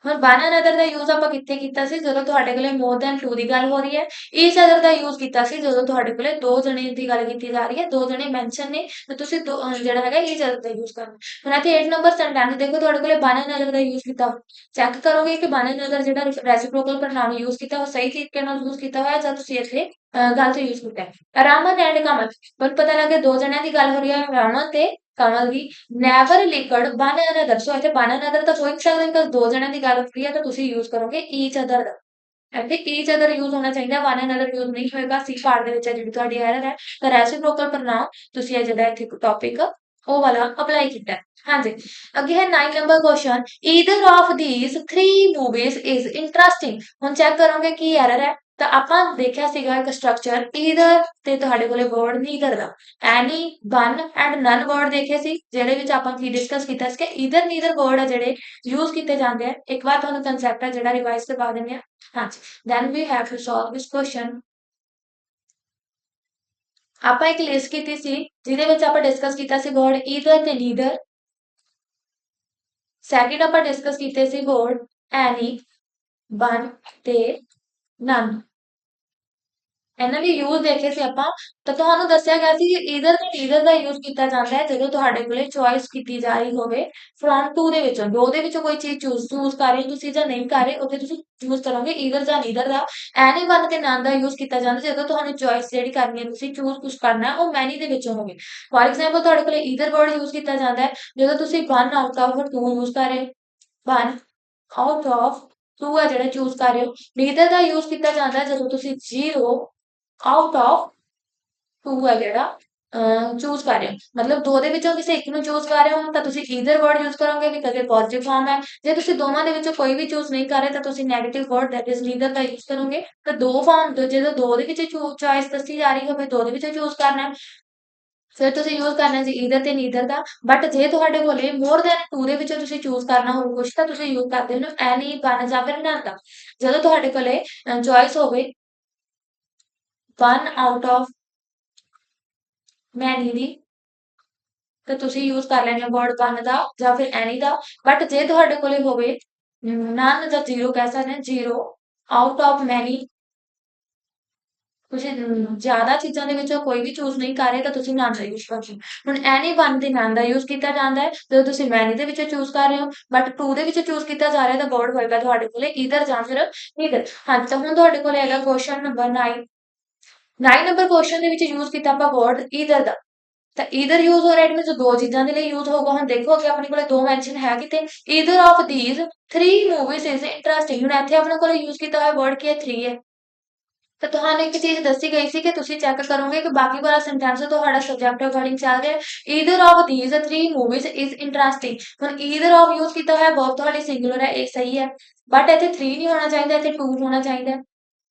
[SPEAKER 1] ਹੁਣ ਵਨ ਅਨਦਰ ਦਾ ਯੂਜ਼ ਆਪਾਂ ਕਿੱਥੇ ਕੀਤਾ ਸੀ? ਜਦੋਂ ਤੁਹਾਡੇ ਕੋਲੇ ਮੋਰ ਦੈਨ 2 ਦੀ ਗੱਲ ਹੋ ਰਹੀ ਹੈ। ਈਚ ਅਦਰ ਦਾ ਯੂਜ਼ ਕੀਤਾ ਸੀ ਜਦੋਂ ਤੁਹਾਡੇ ਕੋਲੇ ਦੋ ਜਣੇ ਦੀ ਗੱਲ ਕੀਤੀ ਜਾ ਰਹੀ ਹੈ, ਦੋ ਜਣੇ ਮੈਂਸ਼ਨ ਨੇ, ਤੇ ਤੁਸੀਂ ਜਿਹੜਾ ਹੈਗਾ ਈਚ ਅਦਰ ਦਾ ਯੂਜ਼ ਕਰਨਾ। ਹੁਣ ਇੱਥੇ 8 ਨੰਬਰ ਸੈਂਟੈਂਸ ਦੇਖੋ, ਤੁਹਾਡੇ ਕੋਲੇ ਵਨ ਅਨਦਰ ਦਾ ਯੂਜ਼ ਕੀਤਾ। ਚੈੱਕ ਕਰੋਗੇ ਕਿ ਵਨ ਅਨਦਰ ਜਿਹੜਾ ਰੈਸੀਪ੍ਰੋਕਲ ਪ੍ਰਨਾਉਨ ਯੂਜ਼ ਕੀਤਾ ਉਹ ਸਹੀ ਤਰੀਕੇ ਨਾਲ ਯੂਜ਼ ਕੀਤਾ ਹੋਇਆ ਜਾਂ ਤੁਸੀਂ ਇੱਥੇ ਗਲਤ ਯੂਜ਼ ਕੀਤਾ ਹੈ। ਰਮਨ ਐਂਡ ਕਮਲ, ਮੈਨੂੰ ਪਤਾ ਲੱਗਾ ਦੋ ਜਣਿਆਂ ਦੀ ਗੱਲ ਹੋ ਰਹੀ ਹੈ, ਰਮਨ ਤੇ ਕਮਲ ਦੀ। ਨੈਵਰ ਲਿਕਡ ਵਨ ਅਨਦਰ, ਸੋ ਇੱਥੇ ਵਨ ਅਨਦਰ ਤਾਂ ਕੋਈ ਸਕਦਾ ਬਿਕਾਜ਼ ਦੋ ਜਣਿਆਂ ਦੀ ਗੱਲ ਹੋ ਰਹੀ ਹੈ, ਤਾਂ ਤੁਸੀਂ ਯੂਜ਼ ਕਰੋਗੇ ਈਚ ਅਦਰ ਦਾ। ਇੱਥੇ ਈਚ ਅਦਰ ਯੂਜ਼ ਹੋਣਾ ਚਾਹੀਦਾ, ਵਨ ਅਨਦਰ ਯੂਜ਼ ਨਹੀਂ ਹੋਏਗਾ। ਸੀ ਪਾਰਟ ਦੇ ਵਿੱਚ ਜਿਹੜੀ ਤੁਹਾਡੀ ਐਰਰ ਹੈ। ਤਾਂ ਰੈਸੀਪ੍ਰੋਕਲ ਪ੍ਰਨਾਉਨ ਤੁਸੀਂ ਇਹ ਜਿਹੜਾ ਇੱਥੇ ਟੌਪਿਕ ਉਹ ਵਾਲਾ ਅਪਲਾਈ ਕੀਤਾ। ਹਾਂਜੀ, ਅੱਗੇ ਹੈ 9 number question, either of these 3 movies is interesting. ਹੁਣ ਚੈੱਕ ਕਰੋਗੇ ਕੀ ਐਰਰ ਹੈ। ਤਾਂ ਆਪਾਂ ਦੇਖਿਆ ਸੀਗਾ ਇੱਕ ਸਟਰਕਚਰ ਈਦਰ ਤੇ ਤੁਹਾਡੇ ਕੋਲੇ ਵਰਡ ਨੀਦਰ ਦਾ, any, one and none word ਦੇਖੇ ਸੀ ਜਿਹੜੇ ਵਿੱਚ ਆਪਾਂ ਕੀ ਡਿਸਕਸ ਕੀਤਾ ਸੀ ਕਿ ਈਦਰ ਨੀਦਰ ਵਰਡ ਆ ਜਿਹੜੇ ਯੂਜ਼ ਕੀਤੇ ਜਾਂਦੇ ਆ। ਇੱਕ ਵਾਰ ਤੁਹਾਨੂੰ ਕਨਸੈਪਟ ਹੈ ਜਿਹੜਾ ਰਿਵਾਈਜ਼ ਕਰਵਾ ਦਿੰਦੇ ਆ। ਹਾਂਜੀ, then we have to solve this question. ਆਪਾਂ ਇੱਕ ਲਿਸਟ ਕੀਤੀ ਸੀ ਜਿਹਦੇ ਵਿੱਚ ਆਪਾਂ ਡਿਸਕਸ ਕੀਤਾ ਸੀ ਵਰਡ ਈਦਰ ਤੇ ਨੀਦਰ। ਸੈਕਿੰਡ ਆਪਾਂ ਡਿਸਕਸ ਕੀਤੇ ਸੀ ਵਰਡ ਐਨੀ, ਵਨ ਤੇ ਨਨ। ਇਹਨਾਂ ਦੇ ਯੂਜ਼ ਦੇਖੇ ਸੀ ਆਪਾਂ। ਤਾਂ ਤੁਹਾਨੂੰ ਦੱਸਿਆ ਗਿਆ ਸੀ ਕਿ ਈਦਰ ਤੇ ਨੀਦਰ ਦਾ ਯੂਜ਼ ਕੀਤਾ ਜਾਂਦਾ ਹੈ ਜਦੋਂ ਤੁਹਾਡੇ ਕੋਲੇ ਚੋਇਸ ਕੀਤੀ ਜਾ ਰਹੀ ਹੋਵੇ ਫਰਮ ਟੂ ਦੇ ਵਿੱਚੋਂ। ਦੋ ਦੇ ਵਿੱਚੋਂ ਕੋਈ ਚੀਜ਼ ਚੂਜ਼ ਕਰ ਰਹੇ ਤੁਸੀਂ ਜਾਂ ਨਹੀਂ ਕਰ ਰਹੇ, ਉੱਥੇ ਤੁਸੀਂ ਯੂਜ਼ ਕਰੋਗੇ ਈਦਰ ਜਾਂ ਨੀਦਰ ਦਾ। ਐਨੀ, ਵਨ ਤੇ ਨਨ ਦਾ ਯੂਜ਼ ਕੀਤਾ ਜਾਂਦਾ ਜਦੋਂ ਤੁਹਾਨੂੰ ਚੋਇਸ ਜਿਹੜੀ ਕਰਨੀ ਹੈ, ਤੁਸੀਂ ਚੂਜ਼ ਕੁਝ ਕਰਨਾ ਉਹ ਮੈਨੀ ਦੇ ਵਿੱਚੋਂ ਹੋਵੇ। ਫੋਰ ਐਗਜ਼ਾਮਪਲ ਤੁਹਾਡੇ ਕੋਲੇ ਈਦਰ ਵਰਡ ਯੂਜ਼ ਕੀਤਾ ਜਾਂਦਾ ਹੈ ਜਦੋਂ ਤੁਸੀਂ ਵਨ ਆਊਟ ਆਫ 2 ਯੂਜ਼ ਕਰ ਰਹੇ ਹੋ, ਵਨ ਆਊਟ ਆਫ 2 ਹੈ ਜਿਹੜਾ ਚੂਜ਼ ਕਰ ਰਹੇ ਹੋ। ਨੀਦਰ ਦਾ ਯੂਜ਼ ਕੀਤਾ ਜਾਂਦਾ ਜਦੋਂ ਤੁਸੀਂ 0 ਆਊਟ ਆਫ 2 ਹੈ ਜਿਹੜਾ ਚੂਜ਼ ਕਰ ਰਹੇ ਹੋ। ਮਤਲਬ ਦੋ ਦੇ ਵਿੱਚੋਂ ਕਿਸੇ ਇੱਕ ਨੂੰ ਚੂਜ਼ ਕਰ ਰਹੇ ਹੋ ਤਾਂ ਤੁਸੀਂ ਈਦਰ ਵਰਡ ਯੂਜ਼ ਕਰੋਗੇ ਬਿਕਾਜ਼ ਇਹ ਪੋਜ਼ਿਟਿਵ ਫਾਰਮ ਹੈ। ਜੇ ਤੁਸੀਂ ਦੋਵਾਂ ਦੇ ਵਿੱਚੋਂ ਕੋਈ ਵੀ ਚੂਜ਼ ਨਹੀਂ ਕਰ ਰਹੇ ਤਾਂ ਤੁਸੀਂ negative word that is neither ਦਾ ਯੂਜ਼ ਕਰੋਗੇ। ਤਾਂ ਦੋ ਫਾਰਮ ਜਦੋਂ ਦੋ ਦੇ ਵਿੱਚ ਚੋਇਸ ਦੱਸੀ ਜਾ ਰਹੀ ਹੋਵੇ, ਦੋ ਦੇ ਵਿੱਚੋਂ ਚੂਜ਼ ਕਰਨਾ ਹੈ, ਫਿਰ ਤੁਸੀਂ ਯੂਜ਼ ਕਰਨਾ ਜੀ ਈਦਰ ਤੇ ਨੀਦਰ ਦਾ। ਬਟ ਜੇ ਤੁਹਾਡੇ ਕੋਲੇ ਮੋਰ ਦੈਨ 2 ਦੇ ਵਿੱਚੋਂ ਤੁਸੀਂ ਚੂਜ਼ ਕਰਨਾ ਹੋਵੇ ਕੁਛ, ਤਾਂ ਤੁਸੀਂ ਯੂਜ਼ ਕਰਦੇ ਹੋ ਐਨੀ, ਵਨ ਜਾਂ ਫਿਰ ਨਨ ਦਾ। ਜਦੋਂ ਤੁਹਾਡੇ ਕੋਲੇ ਚੋਇਸ ਹੋਵੇ ਵਨ ਆਊਟ ਆਫ ਮੈਨੀ ਦੀ, ਤਾਂ ਤੁਸੀਂ ਯੂਜ਼ ਕਰ ਲੈਣਾ ਵਰਡ ਵਨ ਦਾ ਜਾਂ ਫਿਰ ਐਨੀ ਦਾ। ਬਟ ਜੇ ਤੁਹਾਡੇ ਕੋਲੇ ਹੋਵੇ ਨਨ ਜਾਂ 0 ਕਹਿ ਸਕਦੇ ਹਾਂ, 0 ਆਊਟ ਆਫ ਮੈਨੀ, ਤੁਸੀਂ ਜ਼ਿਆਦਾ ਚੀਜ਼ਾਂ ਦੇ ਵਿੱਚੋਂ ਕੋਈ ਵੀ ਚੂਜ਼ ਨਹੀਂ ਕਰ ਰਹੇ ਤਾਂ ਤੁਸੀਂ ਨਨ ਦਾ ਯੂਜ਼ ਕਰੋ। ਹੁਣ ਐਨੀ, ਵਨ ਤੇ ਨਨ ਦਾ ਯੂਜ਼ ਕੀਤਾ ਜਾਂਦਾ ਹੈ ਜਦੋਂ ਤੁਸੀਂ ਮੈਨੀ ਦੇ ਵਿੱਚੋਂ ਚੂਜ਼ ਕਰ ਰਹੇ ਹੋ ਬਟ 2 ਦੇ ਵਿੱਚ ਚੂਜ਼ ਕੀਤਾ ਜਾ ਰਿਹਾ ਤਾਂ ਵਰਡ ਹੋਏਗਾ ਤੁਹਾਡੇ ਕੋਲੇ ਈਦਰ ਜਾਂ ਫਿਰ ਨੀਦਰ। ਹਾਂਜੀ, ਤਾਂ ਹੁਣ ਤੁਹਾਡੇ ਕੋਲੇ ਹੈਗਾ ਕੁਐਸਚਨ ਨੰਬਰ 9। 9 ਨੰਬਰ ਕੁਐਸਚਨ ਦੇ ਵਿੱਚ ਯੂਜ਼ ਕੀਤਾ ਆਪਾਂ ਵਰਡ ਈਦਰ ਦਾ। ਤਾਂ ਈਦਰ ਯੂਜ਼ ਹੋ ਰਿਹਾ ਇਟ ਮੀਨਸ ਦੋ ਚੀਜ਼ਾਂ ਦੇ ਲਈ ਯੂਜ਼ ਹੋਊਗਾ। ਹੁਣ ਦੇਖੋ ਕਿ ਆਪਣੇ ਕੋਲੇ ਦੋ ਮੈਂਸ਼ਨ ਹੈ ਕਿਤੇ, either of these 3 movies is interesting. ਹੁਣ ਇੱਥੇ ਆਪਣੇ ਕੋਲੇ ਯੂਜ਼ ਕੀਤਾ ਹੋਇਆ ਵਰਡ ਕੀ ਹੈ? 3 ਹੈ। ਤਾਂ ਤੁਹਾਨੂੰ ਇੱਕ ਚੀਜ਼ ਦੱਸੀ ਗਈ ਸੀ ਕਿ ਤੁਸੀਂ ਚੈੱਕ ਕਰੋਗੇ ਕਿ ਬਾਕੀ ਵਾਲਾ ਸੈਂਟੈਂਸ ਤੁਹਾਡਾ ਸਬਜੈਕਟ ਅਕੋਰਡਿੰਗ ਚੱਲ ਰਿਹਾ। Either of these 3 movies is interesting. ਹੁਣ ਈਦਰ ਆਫ ਯੂਜ਼ ਕੀਤਾ ਹੋਇਆ ਵਰਬ ਤੁਹਾਡੀ ਸਿੰਗੂਲਰ ਹੈ, ਇਹ ਸਹੀ ਹੈ। ਬਟ ਇੱਥੇ 3 ਨਹੀਂ ਹੋਣਾ ਚਾਹੀਦਾ, ਇੱਥੇ 2 ਹੋਣਾ ਚਾਹੀਦਾ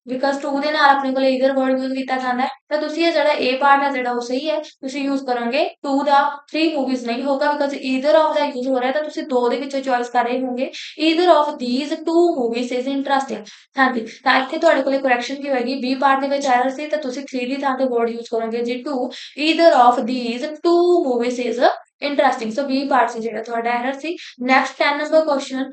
[SPEAKER 1] ਬਿਕਾਜ਼ 2 ਦੇ ਨਾਲ ਆਪਣੇ ਕੋਲ ਈਦਰ ਵਰਡ ਯੂਜ਼ ਕੀਤਾ ਜਾਂਦਾ ਹੈ। ਤਾਂ ਤੁਸੀਂ ਇਹ ਜਿਹੜਾ A ਪਾਰਟ ਹੈ ਜਿਹੜਾ ਉਹ ਸਹੀ ਹੈ, ਤੁਸੀਂ ਯੂਜ਼ ਕਰੋਗੇ 2 ਦਾ। 3 ਮੂਵੀਜ਼ ਨਹੀਂ ਹੋਗਾ because either of the use ਹੋ ਰਿਹਾ ਤਾਂ ਤੁਸੀਂ ਦੋ ਦੇ ਵਿੱਚੋਂ ਚੋਇਸ ਕਰ ਰਹੇ ਹੋਗੇ either of these 2 movies is interesting. ਹਾਂਜੀ, ਤਾਂ ਇੱਥੇ ਤੁਹਾਡੇ ਕੋਲੇ ਕਰੈਕਸ਼ਨ ਕੀ ਹੋਏਗੀ? B ਪਾਰਟ ਦੇ ਵਿੱਚ ਐਰਰ ਸੀ ਤਾਂ ਤੁਸੀਂ 3 ਦੀ ਥਾਂ ਤੇ ਵਰਡ ਯੂਜ਼ ਕਰੋਗੇ ਜੀ 2, either of these 2 movies is interesting. So B part ਸੀ ਜਿਹੜਾ ਤੁਹਾਡਾ ਐਰਰ ਸੀ। Next 10 number question,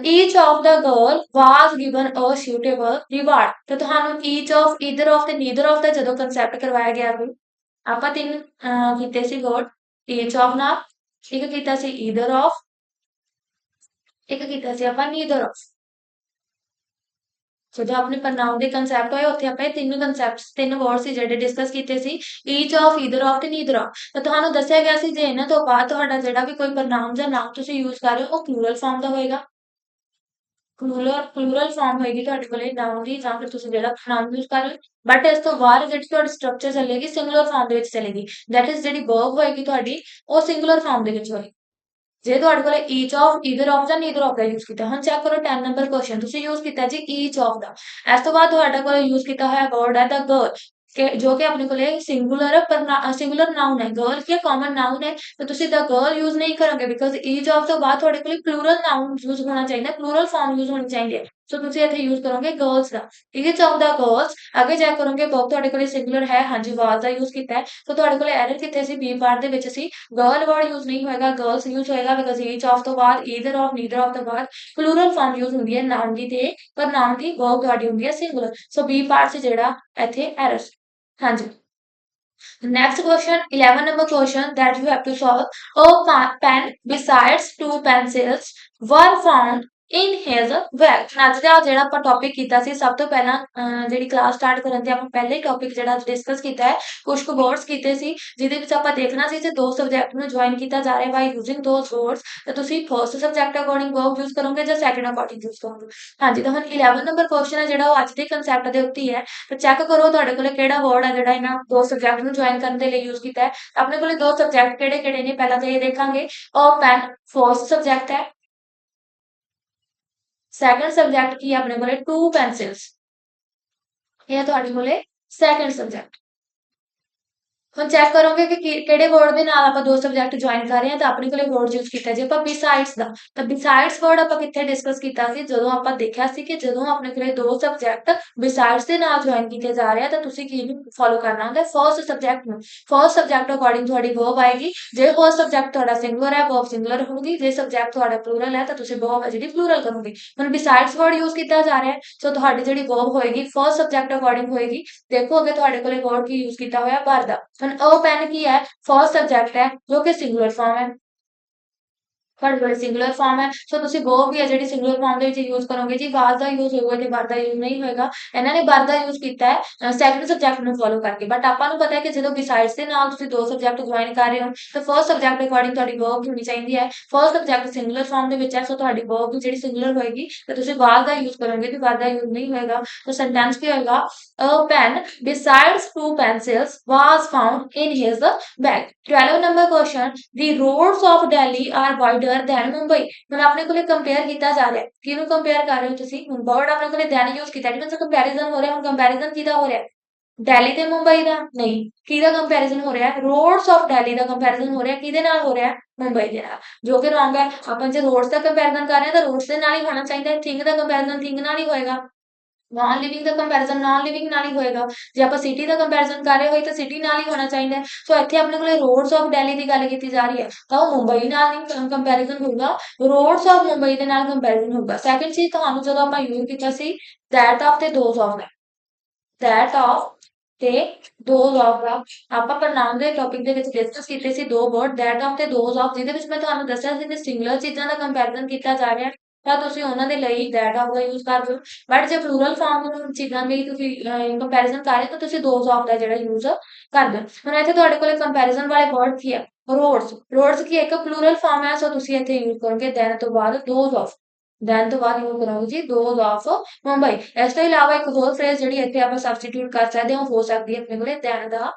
[SPEAKER 1] each of the girl was given a suitable reward. ਤਾਂ ਤੁਹਾਨੂੰ ਈਚ ਆਫ, ਈਦਰ ਆਫ ਤੇ ਨੀਦਰ ਆਫ ਦਾ ਜਦੋਂ ਕਨਸੈਪਟ ਕਰਵਾਇਆ ਗਿਆ ਸੀ ਆਪਾਂ ਤਿੰਨ ਕੀਤੇ ਸੀ ਵਰਡ ਈਚ ਆਫ ਨਾਲ, ਇੱਕ ਕੀਤਾ ਸੀ ਈਦਰ ਆਫ, ਇੱਕ ਕੀਤਾ ਸੀ ਆਪਾਂ ਨੀਦਰ ਆਫ। ਜਦੋਂ ਆਪਣੇ ਪ੍ਰਨਾਉਨ ਦੇ ਕਨਸੈਪਟ ਹੋਏ ਉੱਥੇ ਆਪਾਂ ਇਹ ਤਿੰਨ ਕਨਸੈਪਟਸ ਤਿੰਨ ਵਰਡ ਸੀ ਜਿਹੜੇ ਡਿਸਕਸ ਕੀਤੇ ਸੀ, ਈਚ ਆਫ, ਈਦਰ ਆਫ ਤੇ ਨੀਦਰ ਆਫ। ਤਾਂ ਤੁਹਾਨੂੰ ਦੱਸਿਆ ਗਿਆ ਸੀ ਜੇ ਇਹਨਾਂ ਤੋਂ ਬਾਅਦ ਤੁਹਾਡਾ ਜਿਹੜਾ ਵੀ ਕੋਈ ਪ੍ਰਨਾਉਨ ਜਾਂ ਨਾਉਨ ਤੁਸੀਂ ਯੂਜ਼ ਕਰ ਰਹੇ ਹੋ ਉਹ ਪਲੂਰਲ ਫਾਰਮ ਦਾ ਹੋਏਗਾ। ਪਲੂਰਲ ਫਾਰਮ ਹੋਏਗੀ ਤੁਹਾਡੇ ਕੋਲੇ ਨਾਉਨ ਦੀ, ਜਾਂ ਫਿਰ ਤੁਸੀਂ ਜਿਹੜਾ ਨਾਉਨ ਯੂਜ਼ ਕਰ ਰਹੇ ਹੋ। ਬਟ ਇਸ ਤੋਂ ਬਾਅਦ ਜਿਹੜੀ ਤੁਹਾਡੀ ਸਟਰਕਚਰ ਚੱਲੇਗੀ ਸਿੰਗੂਲਰ ਫਾਰਮ ਦੇ ਵਿੱਚ ਚੱਲੇਗੀ। ਦੈਟ ਇਜ਼ ਜਿਹੜੀ ਵਰਬ ਹੋਏਗੀ ਤੁਹਾਡੀ ਉਹ ਸਿੰਗੂਲਰ ਫਾਰਮ ਦੇ ਵਿੱਚ ਹੋਏਗੀ। ਜੇ ਤੁਹਾਡੇ ਕੋਲੇ ਈਚ ਆਫ, ਈਦਰ ਆਫ ਜਾਂ ਨੀਦਰ ਆਫ ਦਾ ਯੂਜ਼ ਕੀਤਾ। ਹੁਣ ਚੈੱਕ ਕਰੋ 10 ਨੰਬਰ ਕੁਐਸਚਨ ਤੁਸੀਂ ਯੂਜ਼ ਕੀਤਾ ਜੀ ਈਚ ਆਫ ਦਾ। ਇਸ ਤੋਂ ਬਾਅਦ ਤੁਹਾਡੇ ਕੋਲੇ ਯੂਜ਼ ਕੀਤਾ ਹੋਇਆ ਵਰਡ ਹੈ ਦਾ ਗਰਲ, ਜੋ ਕਿ ਆਪਣੇ ਕੋਲੇ ਸਿੰਗੂਲਰ ਪਰ ਸਿੰਗੂਲਰ ਨਾउन ਹੈ। ਗਰਲ ਕੀ ਕਾਮਨ ਨਾउन ਹੈ, ਤਾਂ ਤੁਸੀਂ ਦਾ ਗਰਲ ਯੂਜ਼ ਨਹੀਂ ਕਰੋਗੇ ਬਿਕਾਜ਼ ਈਚ ਆਫ ਤੋਂ ਬਾਅਦ ਤੁਹਾਡੇ ਕੋਲੇ ਪਲੂਰਲ ਨਾउन ਯੂਜ਼ ਹੋਣਾ ਚਾਹੀਦਾ, ਪਲੂਰਲ ਫਾਰਮ ਯੂਜ਼ ਹੋਣੀ ਚਾਹੀਦੀ ਹੈ। ਸੋ ਤੁਸੀਂ ਇੱਥੇ ਯੂਜ਼ ਕਰੋਗੇ ਗਰਲਸ ਦਾ, ਈਚ ਆਫ ਦਾ ਗਰਲਸ। ਅੱਗੇ ਚੈੱਕ ਕਰੋਗੇ ਵਰਬ ਤੁਹਾਡੇ ਕੋਲੇ ਸਿੰਗੂਲਰ ਹੈ, ਹਾਂਜੀ ਵਾਸ ਦਾ ਯੂਜ਼ ਕੀਤਾ ਹੈ। ਸੋ ਤੁਹਾਡੇ ਕੋਲੇ ਐਰਰ ਕਿੱਥੇ ਸੀ, ਬੀ ਪਾਰਟ ਦੇ ਵਿੱਚ ਸੀ। ਗਰਲ ਵਰਡ ਯੂਜ਼ ਨਹੀਂ ਹੋਏਗਾ, ਗਰਲਸ ਯੂਜ਼ ਹੋਏਗਾ ਬਿਕਾਜ਼ ਈਚ ਆਫ ਤੋਂ ਬਾਅਦ ਈਦਰ ਆਫ, ਨੀਦਰ ਆਫ ਤੋਂ ਬਾਅਦ ਪਲੂਰਲ ਫਾਰਮ ਯੂਜ਼ ਹੁੰਦੀ ਹੈ ਨਾउन ਦੀ, ਤੇ ਪਰ ਨਾउन ਦੀ ਵਰਬ ਤੁਹਾਡੀ ਹੁੰਦੀ ਹੈ ਸਿੰਗੂਲਰ। ਸੋ ਬੀ ਪਾਰਟ ਸੀ ਜਿਹੜਾ ਇੱਥੇ ਐਰਰ। ਹਾਂਜੀ, next question, 11 number question that you have to solve. A pen besides two pencils were found in his bag. ਅੱਜ ਦਾ ਜਿਹੜਾ ਆਪਾਂ ਟੌਪਿਕ ਕੀਤਾ ਸੀ, ਸਭ ਤੋਂ ਪਹਿਲਾਂ ਜਿਹੜੀ ਕਲਾਸ ਸਟਾਰਟ ਕਰਨ ਤੇ ਆਪਾਂ ਪਹਿਲੇ ਹੀ ਟੌਪਿਕ ਜਿਹੜਾ ਡਿਸਕਸ ਕੀਤਾ ਹੈ, ਕੁਝ ਕੁ ਵਰਡਸ ਕੀਤੇ ਸੀ ਜਿਹਦੇ ਵਿੱਚ ਆਪਾਂ ਦੇਖਣਾ ਸੀ ਜੇ ਦੋ ਸਬਜੈਕਟ ਨੂੰ ਜੁਆਇਨ ਕੀਤਾ ਜਾ ਰਿਹਾ ਬਾਈ ਯੂਜ਼ਿੰਗ ਦੋਸ ਵਰਡਸ, ਤਾਂ ਤੁਸੀਂ first subject according verb use ਕਰੋਗੇ ਜਾਂ ਸੈਕੰਡ ਅਕੋਰਡਿੰਗ ਯੂਜ਼ ਕਰੋਗੇ। ਹਾਂਜੀ, ਤਾਂ ਹੁਣ 11 ਨੰਬਰ ਕੁਐਸਚਨ ਹੈ ਜਿਹੜਾ ਉਹ ਅੱਜ ਦੇ ਕਨਸੈਪਟ ਦੇ ਉੱਤੇ ਹੀ ਹੈ। ਤਾਂ ਚੈੱਕ ਕਰੋ ਤੁਹਾਡੇ ਕੋਲੇ ਕਿਹੜਾ ਵਰਡ ਹੈ ਜਿਹੜਾ ਇਹਨਾਂ ਦੋ ਸਬਜੈਕਟ ਨੂੰ ਜੁਆਇਨ ਕਰਨ ਦੇ ਲਈ ਯੂਜ਼ ਕੀਤਾ ਹੈ। ਆਪਣੇ ਕੋਲੇ ਦੋ ਸਬਜੈਕਟ ਕਿਹੜੇ ਕਿਹੜੇ ਨੇ, ਪਹਿਲਾਂ ਤਾਂ ਇਹ ਦੇਖਾਂਗੇ ਔਰ ਪੈਨ ਫਰਸਟ ਸਬਜੈਕਟ ਹੈ। ਸੈਕੰਡ ਸਬਜੈਕਟ ਕੀ ਹੈ ਆਪਣੇ ਕੋਲੇ, ਟੂ ਪੈਨਸਿਲਸ, ਇਹ ਤੁਹਾਡੇ ਕੋਲੇ ਸੈਕੰਡ ਸਬਜੈਕਟ। ਹੁਣ ਚੈੱਕ ਕਰੋਗੇ ਕਿ ਕਿਹੜੇ ਵਰਡ ਦੇ ਨਾਲ ਆਪਾਂ ਦੋ ਸਬਜੈਕਟ ਜੁਆਇਨ ਕਰ ਰਹੇ ਹਾਂ, ਤਾਂ ਆਪਣੇ ਕੋਲੇ ਵਰਡ ਯੂਜ਼ ਕੀਤਾ ਜੇ ਆਪਾਂ ਬਿਸਾਈਡਸ ਦਾ। ਤਾਂ ਬਿਸਾਈਡਸ ਵਰਡ ਆਪਾਂ ਕਿੱਥੇ ਡਿਸਕਸ ਕੀਤਾ ਸੀ, ਜਦੋਂ ਆਪਾਂ ਦੇਖਿਆ ਸੀ ਕਿ ਜਦੋਂ ਆਪਣੇ ਕੋਲੇ ਦੋ ਸਬਜੈਕਟ ਬਿਸਾਈਡਸ ਦੇ ਨਾਲ ਜੁਆਇਨ ਕੀਤੇ ਜਾ ਰਹੇ ਆ ਤਾਂ ਤੁਸੀਂ ਕੀ ਨੂੰ ਫੋਲੋ ਕਰਨਾ ਹੁੰਦਾ, ਫਰਸਟ ਸਬਜੈਕਟ ਨੂੰ। ਫਰਸਟ ਸਬਜੈਕਟ ਅਕੋਰਡਿੰਗ ਤੁਹਾਡੀ ਵਰਬ ਆਏਗੀ। ਜੇ ਫਰਸਟ ਸਬਜੈਕਟ ਤੁਹਾਡਾ ਸਿੰਗੂਲਰ ਹੈ ਵਰਬ ਸਿੰਗੂਲਰ ਹੋਊਗੀ, ਜੇ ਸਬਜੈਕਟ ਤੁਹਾਡਾ ਪਲੂਰਲ ਹੈ ਤਾਂ ਤੁਸੀਂ ਵਰਬ ਹੈ ਜਿਹੜੀ ਪਲੂਰਲ ਕਰੋਗੇ। ਹੁਣ ਬਿਸਾਈਡਸ ਵਰਡ ਯੂਜ਼ ਕੀਤਾ ਜਾ ਰਿਹਾ ਹੈ, ਸੋ ਤੁਹਾਡੀ ਜਿਹੜੀ ਵਰਬ ਹੋਏਗੀ ਫਰਸਟ ਸਬਜੈਕਟ ਅਕੋਰਡਿੰਗ ਹੋਏਗੀ। ਦੇਖੋ ਅੱਗੇ ਤੁਹਾਡੇ ਕੋਲੇ ਵਰਡ ਕੀ ਯੂਜ਼ ਕੀਤਾ ਹੋਇਆ, ਭਰ ਦਾ। ਹੁਣ ਅ ਪੈਨ ਕੀ ਹੈ, ਫਰਸਟ ਸਬਜੈਕਟ ਹੈ ਜੋ ਕਿ ਸਿੰਗੂਲਰ ਫਾਰਮ ਹੈ, ਤੁਹਾਡੇ ਕੋਲ ਸਿੰਗੂਲਰ ਫਾਰਮ ਹੈ। ਸੋ ਤੁਸੀਂ ਵਰਬ ਵੀ ਹੈ ਜਿਹੜੀ ਸਿੰਗੂਲਰ ਫਾਰਮ ਦੇ ਵਿੱਚ ਯੂਜ਼ ਕਰੋਗੇ ਜੀ। ਵਾਸ ਦਾ ਯੂਜ਼ ਹੋਊਗਾ ਤੇ ਵਰ ਦਾ ਯੂਜ਼ ਨਹੀਂ ਹੋਏਗਾ। ਇਹਨਾਂ ਨੇ ਵਰ ਦਾ ਯੂਜ਼ ਕੀਤਾ ਹੈ ਸੈਕੰਡ ਸਬਜੈਕਟ ਨੂੰ ਫੋਲੋ ਕਰਕੇ, ਬਟ ਆਪਾਂ ਨੂੰ ਪਤਾ ਹੈ ਕਿ ਜਦੋਂ ਬਿਸਾਈਡਸ ਦੇ ਨਾਲ ਤੁਸੀਂ ਦੋ ਸਬਜੈਕਟ ਜੁਆਇਨ ਕਰ ਰਹੇ ਹੋ ਤਾਂ ਫਰਸਟ ਸਬਜੈਕਟ ਅਕੋਰਡਿੰਗ ਤੁਹਾਡੀ ਵਰਬ ਹੋਣੀ ਚਾਹੀਦੀ ਹੈ। ਫਰਸਟ ਸਬਜੈਕਟ ਸਿੰਗੂਲਰ ਫਾਰਮ ਦੇ ਵਿੱਚ ਹੈ, ਸੋ ਤੁਹਾਡੀ ਵਰਬ ਵੀ ਜਿਹੜੀ ਸਿੰਗੂਲਰ ਹੋਏਗੀ ਤੇ ਤੁਸੀਂ ਵਾਸ ਦਾ ਯੂਜ਼ ਕਰੋਗੇ ਤੇ ਵਰ ਦਾ ਯੂਜ਼ ਨਹੀਂ ਹੋਏਗਾ। ਤਾਂ ਸੈਂਟੈਂਸ ਕੀ ਹੋਏਗਾ, a pen besides two pencils was found in his bag। 12 number question, the roads of Delhi are wider than Mumbai. ਹੁਣ ਆਪਣੇ ਕੋਲੇ ਕੰਪੇਅਰ ਕੀਤਾ ਜਾ ਰਿਹਾ, ਕਿਹਨੂੰ ਕੰਪੇਅਰ ਕਰ ਰਹੇ ਹੋ ਤੁਸੀਂ, ਹੁਣ ਵਰਡ ਆਪਣੇ ਕੋਲੇ ਦੈਨ ਯੂਜ਼ ਕੀਤਾ ਜਿਹਨਾਂ ਤੋਂ ਕੰਪੈਰੀਜ਼ਨ ਹੋ ਰਿਹਾ। ਹੁਣ ਕੰਪੈਰੀਜ਼ਨ ਕਿਹਦਾ ਹੋ ਰਿਹਾ, ਦਿੱਲੀ ਤੇ ਮੁੰਬਈ ਦਾ ਨਹੀਂ, ਕਿਹਦਾ ਕੰਪੈਰੀਜ਼ਨ ਹੋ ਰਿਹਾ, ਰੋਡਸ ਆਫ ਦਿੱਲੀ ਦਾ ਕੰਪੈਰੀਜ਼ਨ ਹੋ ਰਿਹਾ, ਕਿਹਦੇ ਨਾਲ ਹੋ ਰਿਹਾ, ਮੁੰਬਈ ਦੇ ਨਾਲ, ਜੋ ਕਿ ਰੋਂਗ ਹੈ। ਆਪਾਂ ਜੇ ਰੋਡਸ ਦਾ ਕੰਪੈਰੀਜ਼ਨ ਕਰ ਰਹੇ ਹਾਂ ਤਾਂ ਰੋਡਸ ਦੇ ਨਾਲ ਹੀ ਹੋਣਾ ਚਾਹੀਦਾ ਹੈ, ਥਿੰਗ ਦਾ ਕੰਪੈਰੀਜ਼ਨ ਥਿੰਗ ਨਾਲ ਹੀ ਹੋਏਗਾ, ਨॉन लिविंग ਦਾ ਕੰਪੈਰੀਜ਼ਨ ਨॉन लिविंग ਨਾਲ ਹੀ ਹੋਏਗਾ। ਜੇ ਆਪਾਂ ਸਿਟੀ ਦਾ ਕੰਪੈਰੀਜ਼ਨ ਕਰ ਰਹੇ ਹੋਏ ਤਾਂ ਸਿਟੀ ਨਾਲ ਹੀ ਹੋਣਾ ਚਾਹੀਦਾ ਹੈ। ਸੋ ਇੱਥੇ ਆਪਣੇ ਕੋਲੇ ਰੋਡਸ ਆਫ ਦਿੱਲੀ ਦੀ ਗੱਲ ਕੀਤੀ ਜਾ ਰਹੀ ਹੈ ਤਾਂ ਉਹ ਮੁੰਬਈ ਨਾਲ ਨਹੀਂ ਕੰਪੈਰੀਜ਼ਨ ਹੋਊਗਾ, ਰੋਡਸ ਆਫ ਮੁੰਬਈ ਦੇ ਨਾਲ ਕੰਪੈਰੀਜ਼ਨ ਹੋਊਗਾ। ਸੈਕੰਡ ਚੀਜ਼ ਤੁਹਾਨੂੰ ਜਦੋਂ ਆਪਾਂ ਯੂਜ਼ ਕੀਤਾ ਸੀ ਦੈਟ ਆਫ ਤੇ those of the, that of ਤੇ ਦੋਜ਼ ਆਫ ਦਾ ਆਪਾਂ ਪ੍ਰਨਾਉਨ ਦੇ ਟੌਪਿਕ ਦੇ ਵਿੱਚ ਡਿਸਕਸ ਕੀਤੇ ਸੀ ਦੋ ਵਰਡ ਦੈਟ ਆਫ ਤੇ ਦੋਜ਼ ਆਫ, ਜਿਹਦੇ ਵਿੱਚ ਮੈਂ ਤੁਹਾਨੂੰ ਦੱਸਿਆ ਸੀ ਕਿ ਸਿੰਗੂਲਰ ਚੀਜ਼ਾਂ ਦਾ ਕੰਪੈਰੀਜ਼ਨ ਕੀਤਾ ਜਾ ਰਿਹਾ ਤਾਂ ਤੁਸੀਂ ਉਹਨਾਂ ਦੇ ਲਈ ਦੈਟ ਆਫ ਦਾ ਯੂਜ਼ ਕਰ ਦਿਓ। ਬਟ ਜੇ ਪਲੂਰਲ ਫਾਰਮ ਚੀਜ਼ਾਂ ਦੀ ਤੁਸੀਂ ਕੰਪੈਰੀਜ਼ਨ ਕਰ ਰਹੇ ਤਾਂ ਤੁਸੀਂ ਦੋਜ਼ ਆਫ ਦਾ ਜਿਹੜਾ ਯੂਜ਼ ਕਰ ਦਿਓ। ਹੁਣ ਇੱਥੇ ਤੁਹਾਡੇ ਕੋਲੇ ਕੰਪੈਰੀਜ਼ਨ ਵਾਲੇ ਵਰਡ ਕੀ ਹੈ, ਰੋਡਸ। ਰੋਡਸ ਕੀ ਇੱਕ ਪਲੂਰਲ ਫਾਰਮ ਹੈ, ਸੋ ਤੁਸੀਂ ਇੱਥੇ ਯੂਜ਼ ਕਰੋਗੇ ਦੈਨ ਤੋਂ ਬਾਅਦ ਦੋਜ਼ ਆਫ, ਦੈਨ ਤੋਂ ਬਾਅਦ ਯੂਜ਼ ਕਰਾਂਗੇ ਜੀ ਦੋਜ਼ ਆਫ ਮੁੰਬਈ। ਇਸ ਤੋਂ ਇਲਾਵਾ ਇੱਕ ਹੋਰ ਫਰੇਜ਼ ਜਿਹੜੀ ਇੱਥੇ ਆਪਾਂ ਸਬਸਟੀਟਿਊਟ ਕਰ ਸਕਦੇ ਹਾਂ ਹੋ ਸਕਦੀ ਹੈ ਆਪਣੇ ਕੋਲੇ than the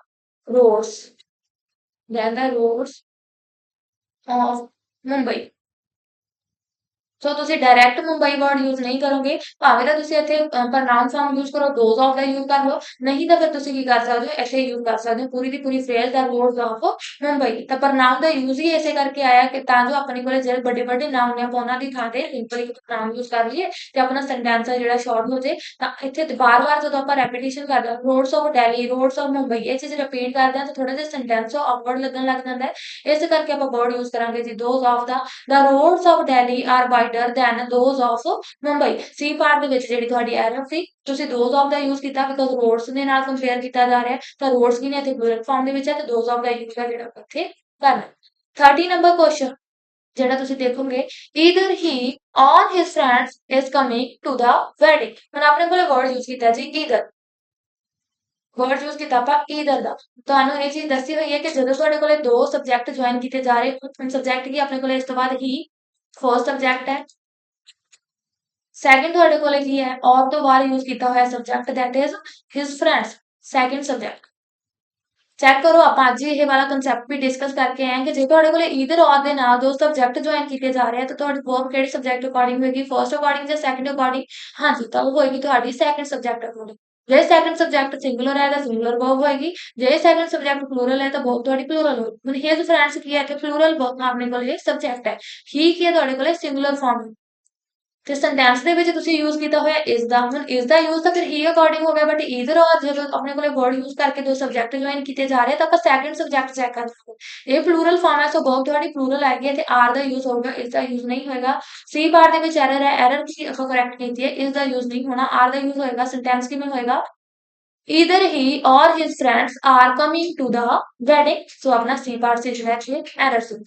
[SPEAKER 1] roads, than the roads of Mumbai. So ਤੁਸੀਂ ਡਾਇਰੈਕਟ ਮੁੰਬਈ ਵਰਡ ਯੂਜ਼ ਨਹੀਂ ਕਰੋਗੇ, ਭਾਵੇਂ ਤਾਂ ਤੁਸੀਂ ਇੱਥੇ ਪ੍ਰਨਾਉਨ ਫਾਰਮ ਯੂਜ਼ ਕਰੋ ਦੋਜ਼ ਆਫ ਦਾ ਯੂਜ਼ ਕਰ ਲਓ, ਨਹੀਂ ਤਾਂ ਫਿਰ ਤੁਸੀਂ ਕੀ ਕਰ ਸਕਦੇ ਹੋ ਇੱਥੇ ਯੂਜ਼ ਕਰ ਸਕਦੇ ਹੋ ਪੂਰੀ ਦੀ ਪੂਰੀ phrase the roads of Mumbai. ਤਾਂ ਪ੍ਰਨਾਉਨ ਦਾ ਯੂਜ਼ ਹੀ ਇਸੇ ਕਰਕੇ ਆਇਆ ਕਿ ਤਾਂ ਜੋ ਆਪਣੇ ਕੋਲੇ ਜਿਹੜੇ ਵੱਡੇ ਵੱਡੇ ਨਾਉਨ ਨੇ ਆਪਾਂ ਉਹਨਾਂ ਦੀ ਥਾਂ ਤੇ ਸਿੰਪਲ ਇੱਕ ਨਾਉਨ ਯੂਜ਼ ਕਰ ਲਈਏ ਤੇ ਆਪਣਾ ਸੈਂਟੈਂਸ ਹੈ ਜਿਹੜਾ ਸ਼ਾਰਟ ਹੋ ਜਾਏ। ਤਾਂ ਇੱਥੇ ਬਾਰ-ਬਾਰ ਜਦੋਂ ਆਪਾਂ ਰੈਪੀਟੀਸ਼ਨ ਕਰਦੇ ਹਾਂ roads of Delhi, roads of Mumbai, ਇਹ ਚੀਜ਼ ਰਿਪੀਟ ਕਰਦੇ ਹਾਂ ਤਾਂ ਥੋੜਾ ਜਿਹਾ ਸੈਂਟੈਂਸ ਆਕਵਰਡ ਲੱਗਣ ਲੱਗ ਜਾਂਦਾ ਹੈ। ਇਸ ਕਰਕੇ ਆਪਾਂ ਵਰਡ ਯੂਜ਼ ਕਰਾਂਗੇ ਜੀ those of the. The roads of Delhi are wider than those of Mumbai। C part ਦੇ ਵਿੱਚ ਜਿਹੜੀ ਤੁਹਾਡੀ ਐਰਰ ਸੀ, ਤੁਸੀਂ ਦੋਜ਼ ਆਫ ਦਾ ਯੂਜ਼ ਕੀਤਾ ਬਿਕਾਜ਼ ਰੋਡਸ ਦੇ ਨਾਲ ਕੰਪੇਅਰ ਕੀਤਾ ਜਾ ਰਿਹਾ ਤਾਂ ਰੋਡਸ ਵੀ ਨੇ ਇੱਥੇ ਪਲੂਰਲ ਫਾਰਮ ਦੇ ਵਿੱਚ ਹੈ ਤੇ ਦੋਜ਼ ਆਫ ਦਾ ਯੂਜ਼ ਹੈ ਜਿਹੜਾ ਇੱਥੇ ਕਰਨਾ। 30 ਨੰਬਰ ਕੁਐਸਚਨ, ਜਿਹੜਾ ਤੁਸੀਂ ਦੇਖੋਗੇ either he on his friends is coming to the wedding. ਹੁਣ ਆਪਣੇ ਕੋਲ ਵਰਡ ਯੂਜ਼ ਕੀਤਾ ਜੀ ਈਦਰ, ਵਰਡ ਯੂਜ਼ ਕੀਤਾ ਆਪਾਂ ਈਦਰ ਦਾ। ਤੁਹਾਨੂੰ ਇਹ ਚੀਜ਼ ਦੱਸੀ ਹੋਈ ਹੈ ਕਿ ਜਦੋਂ ਤੁਹਾਡੇ ਕੋਲੇ ਦੋ ਸਬਜੈਕਟ ਜੁਆਇਨ ਕੀਤੇ ਜਾ ਰਹੇ ਹੋਣ, ਸਬਜੈਕਟ ਕੀ ਆਪਣੇ ਕੋਲੇ ਇਸ ਤੋਂ ਬਾਅਦ ਹੀ ਫਰਸਟ ਸਬਜੈਕਟ ਹੈ, ਸੈਕਿੰਡ ਤੁਹਾਡੇ ਕੋਲੇ ਕੀ ਹੈ ਔਰ ਤੋਂ ਬਾਅਦ ਯੂਜ਼ ਕੀਤਾ ਹੋਇਆ subject that is his friends, second subject. Check ਕਰੋ ਆਪਾਂ ਅੱਜ ਇਹ ਵਾਲਾ ਕਨਸੈਪਟ ਵੀ ਡਿਸਕਸ ਕਰਕੇ ਆਏ ਹਾਂ ਕਿ ਜੇ ਤੁਹਾਡੇ ਕੋਲੇ ਈਦਰ ਔਰ ਦੇ ਨਾਲ ਦੋ ਸਬਜੈਕਟ ਜੁਆਇਨ ਕੀਤੇ ਜਾ ਰਹੇ ਆ ਤਾਂ ਤੁਹਾਡੀ ਵਰਬ ਕਿਹੜੇ ਸਬਜੈਕਟ ਅਕੋਰਡਿੰਗ ਹੋਏਗੀ, ਫਰਸਟ ਅਕੋਰਡਿੰਗ ਜਾਂ ਸੈਕਿੰਡ ਅਕੋਰਡਿੰਗ? ਹਾਂਜੀ, ਤਾਂ ਉਹ ਹੋਏਗੀ ਤੁਹਾਡੀ ਸੈਕਿੰਡ ਸਬਜੈਕਟ ਅਕੋਰਡਿੰਗ। ਜੇ ਸੈਕਿੰਡ ਸਬਜੈਕਟ ਸਿੰਗੂਲਰ ਹੈ ਤਾਂ ਸਿੰਗੂਲਰ ਵਰਬ ਹੋਏਗੀ, ਜੇ ਸੈਕਿੰਡ ਸਬਜੈਕਟ ਪਲੂਰਲ ਹੈ ਤਾਂ ਵਰਬ ਤੁਹਾਡੀ ਪਲੂਰਲ ਹੋਏਗੀ। ਹੁਣ ਹਿਸ ਫਰੈਂਡਸ ਕੀ ਹੈ ਕਿ ਪਲੂਰਲ ਵਰਬ ਆਪਣੇ ਕੋਲ ਇਹ ਸਬਜੈਕਟ ਹੈ, ਹੀ ਕੀ ਹੈ ਤੁਹਾਡੇ ਕੋਲੇ ਸਿੰਗੂਲਰ ਫਾਰਮ ਤੇ ਸੈਂਟੈਂਸ ਦੇ ਵਿੱਚ ਤੁਸੀਂ ਯੂਜ਼ ਕੀਤਾ ਹੋਇਆ ਇਸ ਦਾ। ਹੁਣ ਇਸ ਦਾ ਯੂਜ਼ ਤਾਂ ਫਿਰ ਹੀ ਅਕੋਰਡਿੰਗ ਹੋ ਗਿਆ, ਬਟ ਈਦਰ ਔਰ ਜਦੋਂ ਆਪਣੇ ਕੋਲੇ ਵਰਡ ਯੂਜ਼ ਕਰਕੇ ਦੋ ਸਬਜੈਕਟ ਜੁਆਇਨ ਕੀਤੇ ਜਾ ਰਹੇ ਤਾਂ ਆਪਾਂ ਸੈਕਿੰਡ ਸਬਜੈਕਟ ਚੈੱਕ ਕਰਦੇ ਹਾਂ। ਇਹ ਪਲੂਰਲ ਫਾਰਮ ਹੈ, ਸੋ ਵਰਬ ਤੁਹਾਡੀ ਪਲੂਰਲ ਆਏਗੀ ਤੇ ਆਰ ਦਾ ਯੂਜ਼ ਹੋਊਗਾ, ਇਸ ਦਾ ਯੂਜ਼ ਨਹੀਂ ਹੋਏਗਾ। ਸੀ ਪਾਰਟ ਦੇ ਵਿੱਚ ਐਰਰ ਹੈ, ਐਰਰ ਕੀ ਆਪਾਂ ਕਰੈਕਟ ਕੀਤੀ ਹੈ, ਇਸ ਦਾ ਯੂਜ਼ ਨਹੀਂ ਹੋਣਾ, ਆਰ ਦਾ ਯੂਜ਼ ਹੋਏਗਾ। ਸੈਂਟੈਂਸ ਕਿਵੇਂ ਹੋਏਗਾ? Either he or his friends are coming to the wedding. So ਆਪਣਾ ਸੀ ਪਾਰਟ से जो है ये एरर से।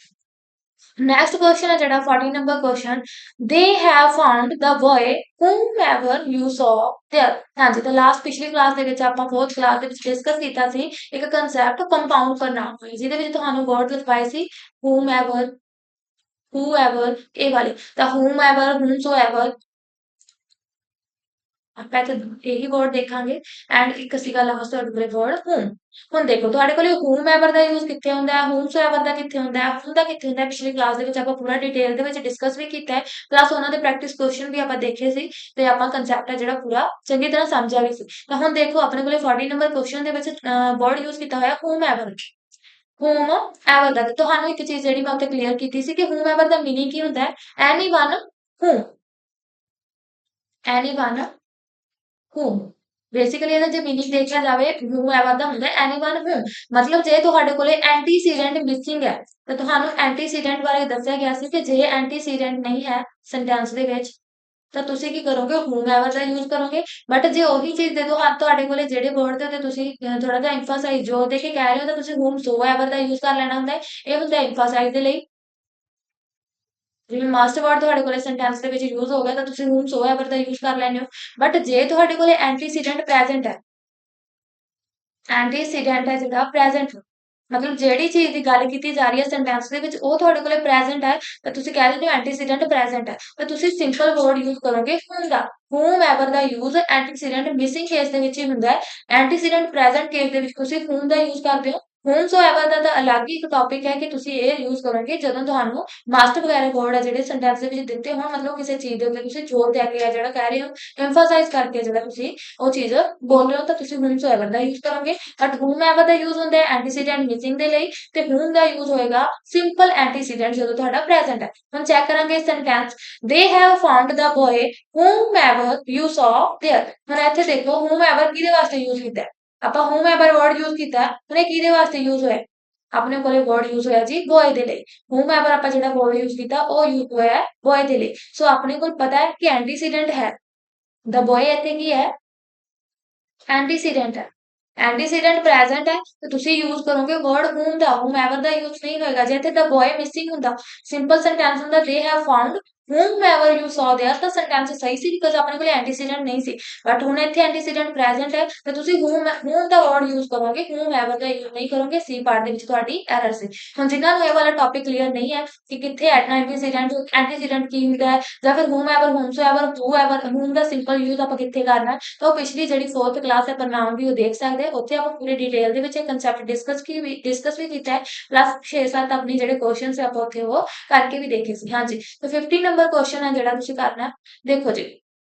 [SPEAKER 1] नेक्स्ट क्वेश्चन है जड़ा 40 number question, they have found the boy whomever you saw there। हाँ जी, तो लास्ट पिछली क्लास ਦੇ ਵਿੱਚ ਆਪਾਂ फोर्थ क्लास ਦੇ ਵਿੱਚ ਡਿਸਕਸ ਕੀਤਾ ਸੀ ਇੱਕ ਕਨਸੈਪਟ ਕੰਪਾਊਂਡ ਪ੍ਰਨਾਉਨ, ਜਿਹਦੇ ਵਿੱਚ ਤੁਹਾਨੂੰ ਵਰਡ ਲਿਖਵਾਏ ਸੀ whomever, whoever, ਇਹ ਵਾਲੇ। ਤਾਂ whomever, whomsoever ਆਪਾਂ ਇੱਥੇ ਇਹੀ ਵਰਡ ਦੇਖਾਂਗੇ ਐਂਡ ਇੱਕ ਸੀਗਾ ਲਾਸਟ ਤੁਹਾਡੇ ਕੋਲੇ ਵਰਡ whom। ਹੁਣ ਦੇਖੋ ਤੁਹਾਡੇ ਕੋਲੇ whomever ਦਾ ਯੂਜ਼ ਕਿੱਥੇ ਹੁੰਦਾ ਹੈ, whomsoever ਦਾ ਕਿੱਥੇ ਹੁੰਦਾ ਹੈ, whom ਦਾ ਕਿੱਥੇ ਹੁੰਦਾ ਹੈ। ਪਿਛਲੀ ਕਲਾਸ ਦੇ ਵਿੱਚ ਆਪਾਂ ਪੂਰਾ ਡਿਟੇਲ ਦੇ ਵਿੱਚ ਡਿਸਕਸ ਵੀ ਕੀਤਾ ਹੈ, ਪਲੱਸ ਉਹਨਾਂ ਦੇ ਪ੍ਰੈਕਟਿਸ ਕੁਐਸਚਨ ਵੀ ਆਪਾਂ ਦੇਖੇ ਸੀ ਤੇ ਆਪਾਂ ਕਨਸੈਪਟ ਹੈ ਜਿਹੜਾ ਪੂਰਾ ਚੰਗੀ ਤਰ੍ਹਾਂ ਸਮਝਿਆ ਵੀ ਸੀ। ਤਾਂ ਹੁਣ ਦੇਖੋ ਆਪਣੇ ਕੋਲੇ 40 ਨੰਬਰ ਕੁਐਸਚਨ ਦੇ ਵਿੱਚ ਵਰਡ ਯੂਜ਼ ਕੀਤਾ ਹੋਇਆ whomever, whomever ਦਾ। ਤੁਹਾਨੂੰ ਇੱਕ ਚੀਜ਼ ਜਿਹੜੀ ਮੈਂ ਉੱਥੇ ਕਲੀਅਰ ਕੀਤੀ ਸੀ ਕਿ whomever ਦਾ ਮੀਨਿੰਗ ਕੀ ਹੁੰਦਾ ਹੈ, anyone whom, anyone whom। Basically ਇਹਦਾ ਜੇ ਮੀਨਿੰਗ ਦੇਖਿਆ ਜਾਵੇ whoever ਦਾ ਹੁੰਦਾ anyone whom, ਮਤਲਬ ਜੇ ਤੁਹਾਡੇ ਕੋਲੇ ਐਂਟੀਸੀਡੈਂਟ ਮਿਸਿੰਗ ਹੈ ਤਾਂ ਤੁਹਾਨੂੰ ਐਂਟੀਸੀਡੈਂਟ ਬਾਰੇ ਦੱਸਿਆ ਗਿਆ ਸੀ ਕਿ ਜੇ ਐਂਟੀਸੀਡੈਂਟ ਨਹੀਂ ਹੈ ਸੈਂਟੈਂਸ ਦੇ ਵਿੱਚ ਤਾਂ ਤੁਸੀਂ ਕੀ ਕਰੋਗੇ, whomever ਦਾ ਯੂਜ਼ ਕਰੋਗੇ। ਬਟ ਜੇ ਉਹੀ ਚੀਜ਼ ਦੇ ਦੋ ਤੁਹਾਡੇ ਕੋਲੇ ਜਿਹੜੇ ਵਰਡ ਦੇ ਉੱਤੇ ਤੁਸੀਂ ਥੋੜਾ ਜਿਹਾ ਐਮਫਾਸਾਈਜ਼ ਜ਼ੋਰ ਦੇ ਕੇ ਕਹਿ ਰਹੇ ਹੋ ਤਾਂ ਤੁਸੀਂ whomsoever ਦਾ ਯੂਜ਼ ਕਰ ਲੈਣਾ ਹੁੰਦਾ ਹੈ। ਇਹ ਹੁੰਦਾ ਐਮਫਾਸਾਈਜ਼ ਦੇ ਲਈ। ਜਿਵੇਂ ਮਾਸਟਰ ਵਰਡ ਤੁਹਾਡੇ ਕੋਲੇ ਸੈਂਟੈਂਸ ਦੇ ਵਿੱਚ ਯੂਜ਼ ਹੋ ਗਿਆ ਤਾਂ ਤੁਸੀਂ whomsoever ਦਾ ਯੂਜ਼ ਕਰ ਲੈਂਦੇ ਹੋ। ਬਟ ਜੇ ਤੁਹਾਡੇ ਕੋਲੇ ਐਂਟੀਸੀਡੈਂਟ ਪ੍ਰੈਜ਼ੈਂਟ ਹੈ, ਐਂਟੀਸੀਡੈਂਟ ਹੈ ਜਿਹੜਾ ਪ੍ਰੈਜ਼ੈਂਟ, ਮਤਲਬ ਜਿਹੜੀ ਚੀਜ਼ ਦੀ ਗੱਲ ਕੀਤੀ ਜਾ ਰਹੀ ਹੈ ਸੈਂਟੈਂਸ ਦੇ ਵਿੱਚ ਉਹ ਤੁਹਾਡੇ ਕੋਲੇ ਪ੍ਰੈਜ਼ੈਂਟ ਹੈ ਤਾਂ ਤੁਸੀਂ ਕਹਿ ਦਿੰਦੇ ਹੋ ਐਂਟੀਸੀਡੈਂਟ ਪ੍ਰੈਜ਼ੈਂਟ ਹੈ, ਤਾਂ ਤੁਸੀਂ ਸਿੰਪਲ ਵਰਡ ਯੂਜ਼ ਕਰੋਗੇ whom ਦਾ। whomever ਦਾ ਯੂਜ਼ ਐਂਟੀਸੀਡੈਂਟ ਮਿਸਿੰਗ ਕੇਸ ਦੇ ਵਿੱਚ ਹੀ ਹੁੰਦਾ ਹੈ, ਐਂਟੀਸੀਡੈਂਟ ਪ੍ਰੈਜ਼ੈਂਟ ਕੇਸ ਦੇ ਵਿੱਚ ਤੁਸੀਂ whom ਦਾ ਯੂਜ਼ ਕਰਦੇ ਹੋ। whomsoever ਦਾ ਤਾਂ ਅਲੱਗ ਹੀ ਇੱਕ ਟੌਪਿਕ ਹੈ ਕਿ ਤੁਸੀਂ ਇਹ ਯੂਜ਼ ਕਰੋਗੇ ਜਦੋਂ ਤੁਹਾਨੂੰ ਮਾਸਟ ਵਗੈਰਾ ਵਰਡ ਹੈ ਜਿਹੜੇ ਸੈਂਟੈਂਸ ਦੇ ਵਿੱਚ ਦਿੱਤੇ ਹੋਣ, ਮਤਲਬ ਕਿਸੇ ਚੀਜ਼ ਦੇ ਉੱਤੇ ਤੁਸੀਂ ਜ਼ੋਰ ਦੇ ਕੇ ਜਿਹੜਾ ਕਹਿ ਰਹੇ ਹੋ, ਐਮਫਾਸਾਈਜ਼ ਕਰਕੇ ਜਿਹੜਾ ਤੁਸੀਂ ਉਹ ਚੀਜ਼ ਬੋਲ ਰਹੇ ਹੋ ਤਾਂ ਤੁਸੀਂ whomsoever ਦਾ ਯੂਜ਼ ਕਰੋਗੇ। ਬਟ whomever ਦਾ ਯੂਜ਼ ਹੁੰਦਾ ਹੈ ਐਂਟੀਸੀਡੈਂਟ ਮਿਸਿੰਗ ਦੇ ਲਈ ਤੇ whom ਦਾ ਯੂਜ਼ ਹੋਏਗਾ ਸਿੰਪਲ ਐਂਟੀਸੀਡੈਂਟ ਜਦੋਂ ਤੁਹਾਡਾ ਪ੍ਰੈਜ਼ੈਂਟ ਹੈ। ਹੁਣ ਚੈੱਕ ਕਰਾਂਗੇ sentence, they have found the boy whomever you saw there। ਹੁਣ ਇੱਥੇ ਦੇਖੋ whomever ਕਿਹਦੇ ਵਾਸਤੇ ਯੂਜ਼ ਕੀਤਾ ਹੈ, ਆਪਾਂ whomever ਵਰਡ ਯੂਜ਼ ਕੀਤਾ, ਹੁਣ ਇਹ ਕਿਹਦੇ ਵਾਸਤੇ ਯੂਜ਼ ਹੋਇਆ, ਆਪਣੇ ਕੋਲੇ ਵਰਡ ਯੂਜ਼ ਹੋਇਆ ਜੀ ਬॉय ਦੇ ਲਈ। whomever ਆਪਾਂ ਜਿਹੜਾ ਵਰਡ ਯੂਜ਼ ਕੀਤਾ ਉਹ ਯੂਜ਼ ਹੋਇਆ ਬॉय ਦੇ ਲਈ। ਸੋ ਆਪਣੇ ਕੋਲ ਪਤਾ ਹੈ ਕਿ ਐਂਟੀਸੀਡੈਂਟ ਹੈ the boy, ਇੱਥੇ ਕੀ ਹੈ ਐਂਟੀਸੀਡੈਂਟ ਹੈ, ਐਂਟੀਸੀਡੈਂਟ ਪ੍ਰੈਜ਼ੈਂਟ ਹੈ ਤੇ ਤੁਸੀਂ ਯੂਜ਼ ਕਰੋਗੇ ਵਰਡ whom ਦਾ, whomever ਦਾ ਯੂਜ਼ ਨਹੀਂ ਹੋਏਗਾ। ਜੇ ਇੱਥੇ the boy ਮਿਸਿੰਗ ਹੁੰਦਾ, ਸਿੰਪਲ ਸੈਂਟੈਂਸ ਹੁੰਦਾ they have found whomever you saw there ਤਾਂ ਸੈਂਟੈਂਸ ਸਹੀ ਸੀ ਬਿਕਾਜ਼ ਆਪਣੇ ਕੋਲ ਐਂਟੀਸੀਡੈਂਟ ਨਹੀਂ ਸੀ। ਬਟ ਹੁਣ ਇੱਥੇ ਐਂਟੀਸੀਡੈਂਟ ਪ੍ਰੈਜ਼ੈਂਟ ਹੈ ਤੇ ਤੁਸੀਂ whom ਦਾ ਵਰਡ ਯੂਜ਼ ਕਰੋਗੇ, whomever ਦਾ ਯੂਜ਼ ਨਹੀਂ ਕਰੋਗੇ। ਸੀ ਪਾਰਟ ਦੇ ਵਿੱਚ ਤੁਹਾਡੀ ਐਰਰ ਸੀ। ਹੁਣ ਜਿਨ੍ਹਾਂ ਨੂੰ ਇਹ ਵਾਲਾ ਟੌਪਿਕ ਕਲੀਅਰ ਨਹੀਂ ਹੈ ਕਿ ਕਿੱਥੇ ਐਂਟੀਸੀਡੈਂਟ, ਐਂਟੀਸੀਡੈਂਟ ਕੀ ਹੁੰਦਾ ਹੈ ਜਾਂ ਫਿਰ whomever, whomsoever, whoever, whom ਦਾ ਸਿੰਪਲ ਯੂਜ਼ ਆਪਾਂ ਕਿੱਥੇ ਕਰਨਾ, ਤਾਂ ਉਹ ਪਿਛਲੀ ਜਿਹੜੀ 4th ਕਲਾਸ ਹੈ ਪ੍ਰਨਾਉਨ ਦੀ ਉਹ ਦੇਖ ਸਕਦੇ ਹੋ। ਉੱਥੇ ਆਪਾਂ ਪੂਰੀ ਡਿਟੇਲ ਦੇ ਵਿੱਚ ਇਹ ਕਨਸੈਪਟ ਡਿਸਕਸ ਵੀ ਕੀਤਾ ਹੈ, ਪਲੱਸ 6-7 ਆਪਣੇ ਜਿਹੜੇ ਕੁਐਸਚਨਸ ਆਪਾਂ ਉੱਥੇ ਉਹ ਕਰਕੇ ਵੀ ਦੇਖੇ ਸੀ। ਹਾਂਜੀ, ਤਾਂ 50 ਨੰਬਰ ਕੁਐਸਚਨ ਹੈ ਜਿਹੜਾ ਤੁਸੀਂ ਕਰਨਾ। ਦੇਖੋ ਜੀ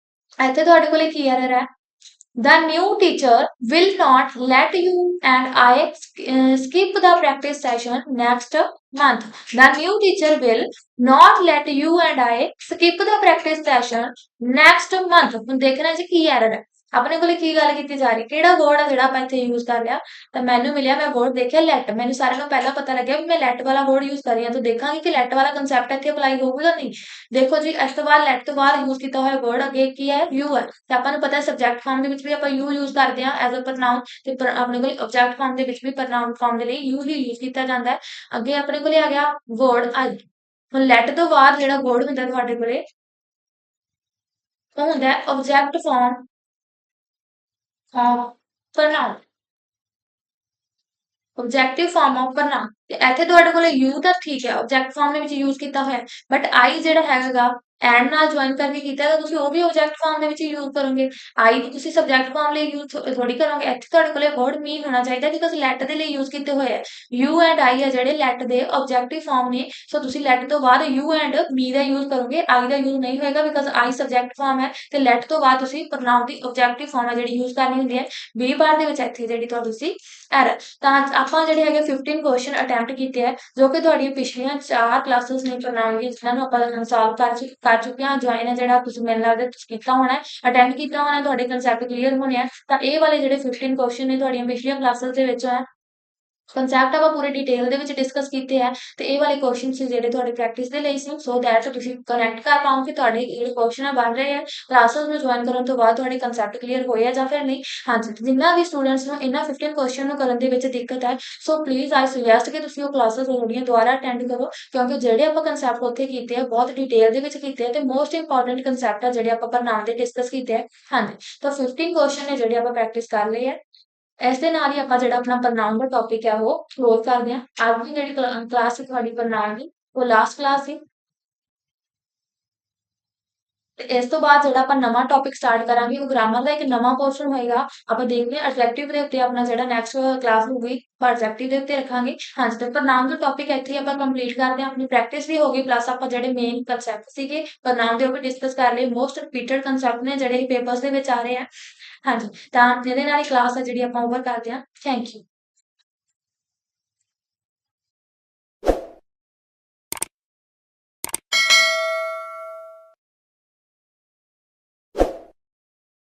[SPEAKER 1] ਇੱਥੇ ਤੁਹਾਡੇ ਕੋਲੇ ਕੀ ਐਰਰ ਹੈ, the new teacher will not let you and I skip the practice session next month। The new teacher will not let you and I skip the practice session next month। ਹੁਣ ਦੇਖਣਾ ਜੀ ਕੀ error ਹੈ, ਆਪਣੇ ਕੋਲੇ ਕੀ ਗੱਲ ਕੀਤੀ ਜਾ ਰਹੀ, ਕਿਹੜਾ ਵਰਡ ਆ ਜਿਹੜਾ ਆਪਾਂ ਇੱਥੇ ਯੂਜ਼ ਕਰ ਲਿਆ। ਤਾਂ ਮੈਨੂੰ ਮਿਲਿਆ, ਮੈਂ ਵਰਡ ਦੇਖਿਆ ਲੈਟ, ਮੈਨੂੰ ਸਾਰਿਆਂ ਨੂੰ ਪਹਿਲਾਂ ਪਤਾ ਲੱਗਿਆ ਵੀ ਮੈਂ ਲੈਟ ਵਾਲਾ ਵਰਡ ਯੂਜ਼ ਕਰ ਰਹੀ ਹਾਂ, ਤਾਂ ਦੇਖਾਂਗੇ ਕਿ ਲੈਟ ਵਾਲਾ ਕੰਸੈਪਟ ਇੱਥੇ ਅਪਲਾਈ ਹੋਊਗਾ ਜਾਂ ਨਹੀਂ। ਦੇਖੋ ਜੀ ਇਸ ਤੋਂ ਬਾਅਦ ਲੈਟ ਤੋਂ ਬਾਅਦ ਯੂਜ਼ ਕੀਤਾ ਹੋਇਆ ਵਰਡ ਅੱਗੇ ਕੀ ਹੈ, ਯੂ ਹੈ, ਤੇ ਆਪਾਂ ਨੂੰ ਪਤਾ ਹੈ ਸਬਜੈਕਟ ਫਾਰਮ ਦੇ ਵਿੱਚ ਵੀ ਆਪਾਂ ਯੂ ਯੂਜ਼ ਕਰਦੇ ਹਾਂ ਐਜ਼ ਅ ਪ੍ਰਨਾਉਨ, ਤੇ ਆਪਣੇ ਕੋਲ ਆਬਜੈਕਟ ਫਾਰਮ ਦੇ ਵਿੱਚ ਵੀ ਪ੍ਰਨਾਉਨ ਫਾਰਮ ਦੇ ਲਈ ਯੂ ਹੀ ਯੂਜ਼ ਕੀਤਾ ਜਾਂਦਾ ਹੈ। ਅੱਗੇ ਆਪਣੇ ਕੋਲੇ ਆ ਗਿਆ ਵਰਡ ਆਈ। ਹੁਣ ਲੈਟ ਤੋਂ ਬਾਅਦ ਜਿਹੜਾ ਵਰਡ ਹੁੰਦਾ ਤੁਹਾਡੇ ਕੋਲੇ ਉਹ ਹੁੰਦਾ object form of pronoun। Objective form of pronoun ਤੇ ਇੱਥੇ ਤੁਹਾਡੇ ਕੋਲੇ ਯੂ ਤਾਂ ਠੀਕ ਹੈ ਆਬਜੈਕਟ ਫਾਰਮ ਦੇ ਵਿੱਚ ਯੂਜ਼ ਕੀਤਾ ਹੋਇਆ ਬਟ ਆਈ ਜਿਹੜਾ ਹੈਗਾ ਐਂਡ ਨਾਲ ਜੁਆਇਨ ਕਰਕੇ ਕੀਤਾ ਤਾਂ ਤੁਸੀਂ ਉਹ ਵੀ ਆਬਜੈਕਟ ਫਾਰਮ ਦੇ ਵਿੱਚ ਯੂਜ਼ ਕਰੋਗੇ। ਆਈ ਨੂੰ ਤੁਸੀਂ ਸਬਜੈਕਟ ਫਾਰਮ ਲਈ ਯੂਜ਼ ਥੋੜੀ ਕਰੋਗੇ। ਇੱਥੇ ਤੁਹਾਡੇ ਕੋਲੇ ਵਰਡ ਮੀਨ ਹੋਣਾ ਚਾਹੀਦਾ ਬਿਕਾਜ਼ ਲੈਟ ਦੇ ਲਈ ਯੂਜ਼ ਕੀਤੇ ਹੋਏ ਆ। ਯੂ ਐਂਡ ਆਈ ਆ ਜਿਹੜੇ ਲੈਟ ਦੇ ਆਬਜੈਕਟਿਵ ਫਾਰਮ ਨੇ ਸੋ ਤੁਸੀਂ ਲੈਟ ਤੋਂ ਬਾਅਦ you and me the use ਕਰੋਗੇ ਆਈ ਦਾ ਯੂਜ਼ ਨਹੀਂ ਹੋਏਗਾ ਬਿਕਾਜ਼ ਆਈ ਸਬਜੈਕਟ ਫਾਰਮ ਹੈ ਤੇ ਲੈਟ ਤੋਂ ਬਾਅਦ ਤੁਸੀਂ ਪ੍ਰੋਨਾਉਨ ਦੀ ਆਬਜੈਕਟਿਵ ਫਾਰਮ ਹੈ ਜਿਹੜੀ ਯੂਜ਼ ਕਰਨੀ ਹੁੰਦੀ ਹੈ। ਬੀ ਪਾਰਟ ਦੇ ਵਿੱਚ ਇੱਥੇ ਜਿਹੜੀ ਤੁਸੀਂ ਐਰਰ ਤਾਂ ਆਪਾਂ ਜਿਹੜੇ ਹੈਗੇ 15 ਕੁਐਸਚਨ ਅਟੈਂਪਟ ਕੀਤੇ ਆ ਜੋ ਕਿ ਤੁਹਾਡੀਆਂ ਪਿਛਲੀਆਂ 4 ਕਲਾਸਿਸ ਨੇ ਪ੍ਰੋਨਾਉਨ ਦੀ ਜਿਨ੍ਹਾਂ ਨੂੰ ਆਪਾਂ ਸੋਲਵ ਕਰ ਚੁੱਕੇ ਹਾਂ। ਜੁਆਇਨ ਹੈ ਜਿਹੜਾ ਤੁਸੀਂ ਮੈਨੂੰ ਲੱਗਦਾ ਤੁਸੀਂ ਕੀਤਾ ਹੋਣਾ ਅਟੈਂਪਟ ਕੀਤਾ ਹੋਣਾ ਤੁਹਾਡੇ ਕਨਸੈਪਟ ਕਲੀਅਰ ਹੋਣੇ ਆ ਤਾਂ ਇਹ ਵਾਲੇ ਜਿਹੜੇ 15 ਕੁਐਸਚਨ ਨੇ ਤੁਹਾਡੀਆਂ ਪਿਛਲੀਆਂ ਕਲਾਸਿਸ ਦੇ ਵਿੱਚ ਆ ਕਨਸੈਪਟ ਆਪਾਂ ਪੂਰੇ ਡਿਟੇਲ ਦੇ ਵਿੱਚ ਡਿਸਕਸ ਕੀਤੇ ਆ ਤੇ ਇਹ ਵਾਲੇ ਕੁਐਸਚਨ ਸੀ ਜਿਹੜੇ ਤੁਹਾਡੇ ਪ੍ਰੈਕਟਿਸ ਦੇ ਲਈ ਸੀ ਸੋ ਦੈਟ ਤੁਸੀਂ ਕਨੈਕਟ ਕਰ ਪਾਓਗੇ ਤੁਹਾਡੇ ਜਿਹੜੇ ਕੁਐਸਚਨ ਆ ਬਣ ਰਹੇ ਆ ਕਲਾਸਿਸ ਨੂੰ ਜੁਆਇਨ ਕਰਨ ਤੋਂ ਬਾਅਦ ਤੁਹਾਡੇ ਕਨਸੈਪਟ ਕਲੀਅਰ ਹੋਏ ਆ ਜਾਂ ਫਿਰ ਨਹੀਂ। ਹਾਂਜੀ ਜਿੰਨਾ ਵੀ ਸਟੂਡੈਂਟਸ ਨੂੰ ਇਹਨਾਂ 15 ਕੁਐਸਚਨ ਨੂੰ ਕਰਨ ਦੇ ਵਿੱਚ ਦਿੱਕਤ ਹੈ ਸੋ ਪਲੀਜ਼ ਆਈ ਸੁਜੈਸਟ ਕਿ ਤੁਸੀਂ ਉਹ ਕਲਾਸਿਸ ਜਿਹੜੀਆਂ ਦੁਬਾਰਾ ਅਟੈਂਡ ਕਰੋ ਕਿਉਂਕਿ ਜਿਹੜੇ ਆਪਾਂ ਕਨਸੈਪਟ ਉੱਥੇ ਕੀਤੇ ਆ ਬਹੁਤ ਡਿਟੇਲ ਦੇ ਵਿੱਚ ਕੀਤੇ ਆ ਤੇ ਮੋਸਟ ਇੰਪੋਰਟੈਂਟ ਕਨਸੈਪਟ ਆ ਜਿਹੜੇ ਆਪਾਂ ਪ੍ਰੋਨਾਉਨ ਦੇ ਡਿਸਕਸ ਕੀਤੇ ਆ। ਹਾਂਜੀ ਤਾਂ 15 ਕੁਐਸਚਨ ਨੇ ਜਿਹੜੇ ਆਪਾਂ ਪ੍ਰੈਕਟਿਸ ਕਰ ਲਏ ਆ। ਇਸ ਦੇ ਨਾਲ ਹੀ ਆਪਾਂ ਜਿਹੜਾ ਆਪਣਾ ਪ੍ਰੋਨਾਉਨ ਦਾ ਟੌਪਿਕ ਹੈ ਉਹ ਕਲੋਜ਼ ਕਰਦੇ ਹਾਂ। ਅੱਜ ਦੀ ਜਿਹੜੀ ਕਲਾਸ ਸੀ ਤੁਹਾਡੀ ਪ੍ਰੋਨਾਉਨ ਦੀ ਉਹ ਲਾਸਟ ਕਲਾਸ ਸੀ ਤੇ ਇਸ ਤੋਂ ਬਾਅਦ ਜਿਹੜਾ ਆਪਾਂ ਨਵਾਂ ਟੌਪਿਕ ਸਟਾਰਟ ਕਰਾਂਗੇ ਉਹ ਗ੍ਰਾਮਰ ਦਾ ਇੱਕ ਨਵਾਂ ਪੋਰਸ਼ਨ ਹੋਏਗਾ। ਆਪਾਂ ਦੇਖਦੇ ਹਾਂ ਐਡਜੈਕਟਿਵ ਦੇ ਉੱਤੇ ਆਪਣਾ ਜਿਹੜਾ ਨੈਕਸਟ ਕਲਾਸ ਹੋਊਗੀ ਆਪਾਂ ਐਡਜੈਕਟਿਵ ਦੇ ਉੱਤੇ ਰੱਖਾਂਗੇ। ਹਾਂਜੀ ਤੇ ਪ੍ਰੋਨਾਉਨ ਦਾ ਟੌਪਿਕ ਇੱਥੇ ਹੀ ਆਪਾਂ ਕੰਪਲੀਟ ਕਰਦੇ ਹਾਂ। ਆਪਣੀ ਪ੍ਰੈਕਟਿਸ ਵੀ ਹੋ ਗਈ ਪਲੱਸ ਆਪਾਂ ਜਿਹੜੇ ਮੇਨ ਕਨਸੈਪਟ ਸੀਗੇ ਪ੍ਰੋਨਾਉਨ ਦੇ ਉਹ ਵੀ ਡਿਸਕਸ ਕਰ ਲਏ। ਮੋਸਟ ਰਿਪੀਟਡ ਕਨਸੈਪਟ ਨੇ ਜਿਹੜੇ ਪੇਪਰਸ ਦੇ ਵਿੱਚ ਆ ਰਹੇ ਆ। ਹਾਂਜੀ ਤਾਂ ਇਹਦੇ ਨਾਲ ਹੀ ਕਲਾਸ ਹੈ ਜਿਹੜੀ ਆਪਾਂ ਓਵਰ ਕਰਦੇ ਹਾਂ। Thank you.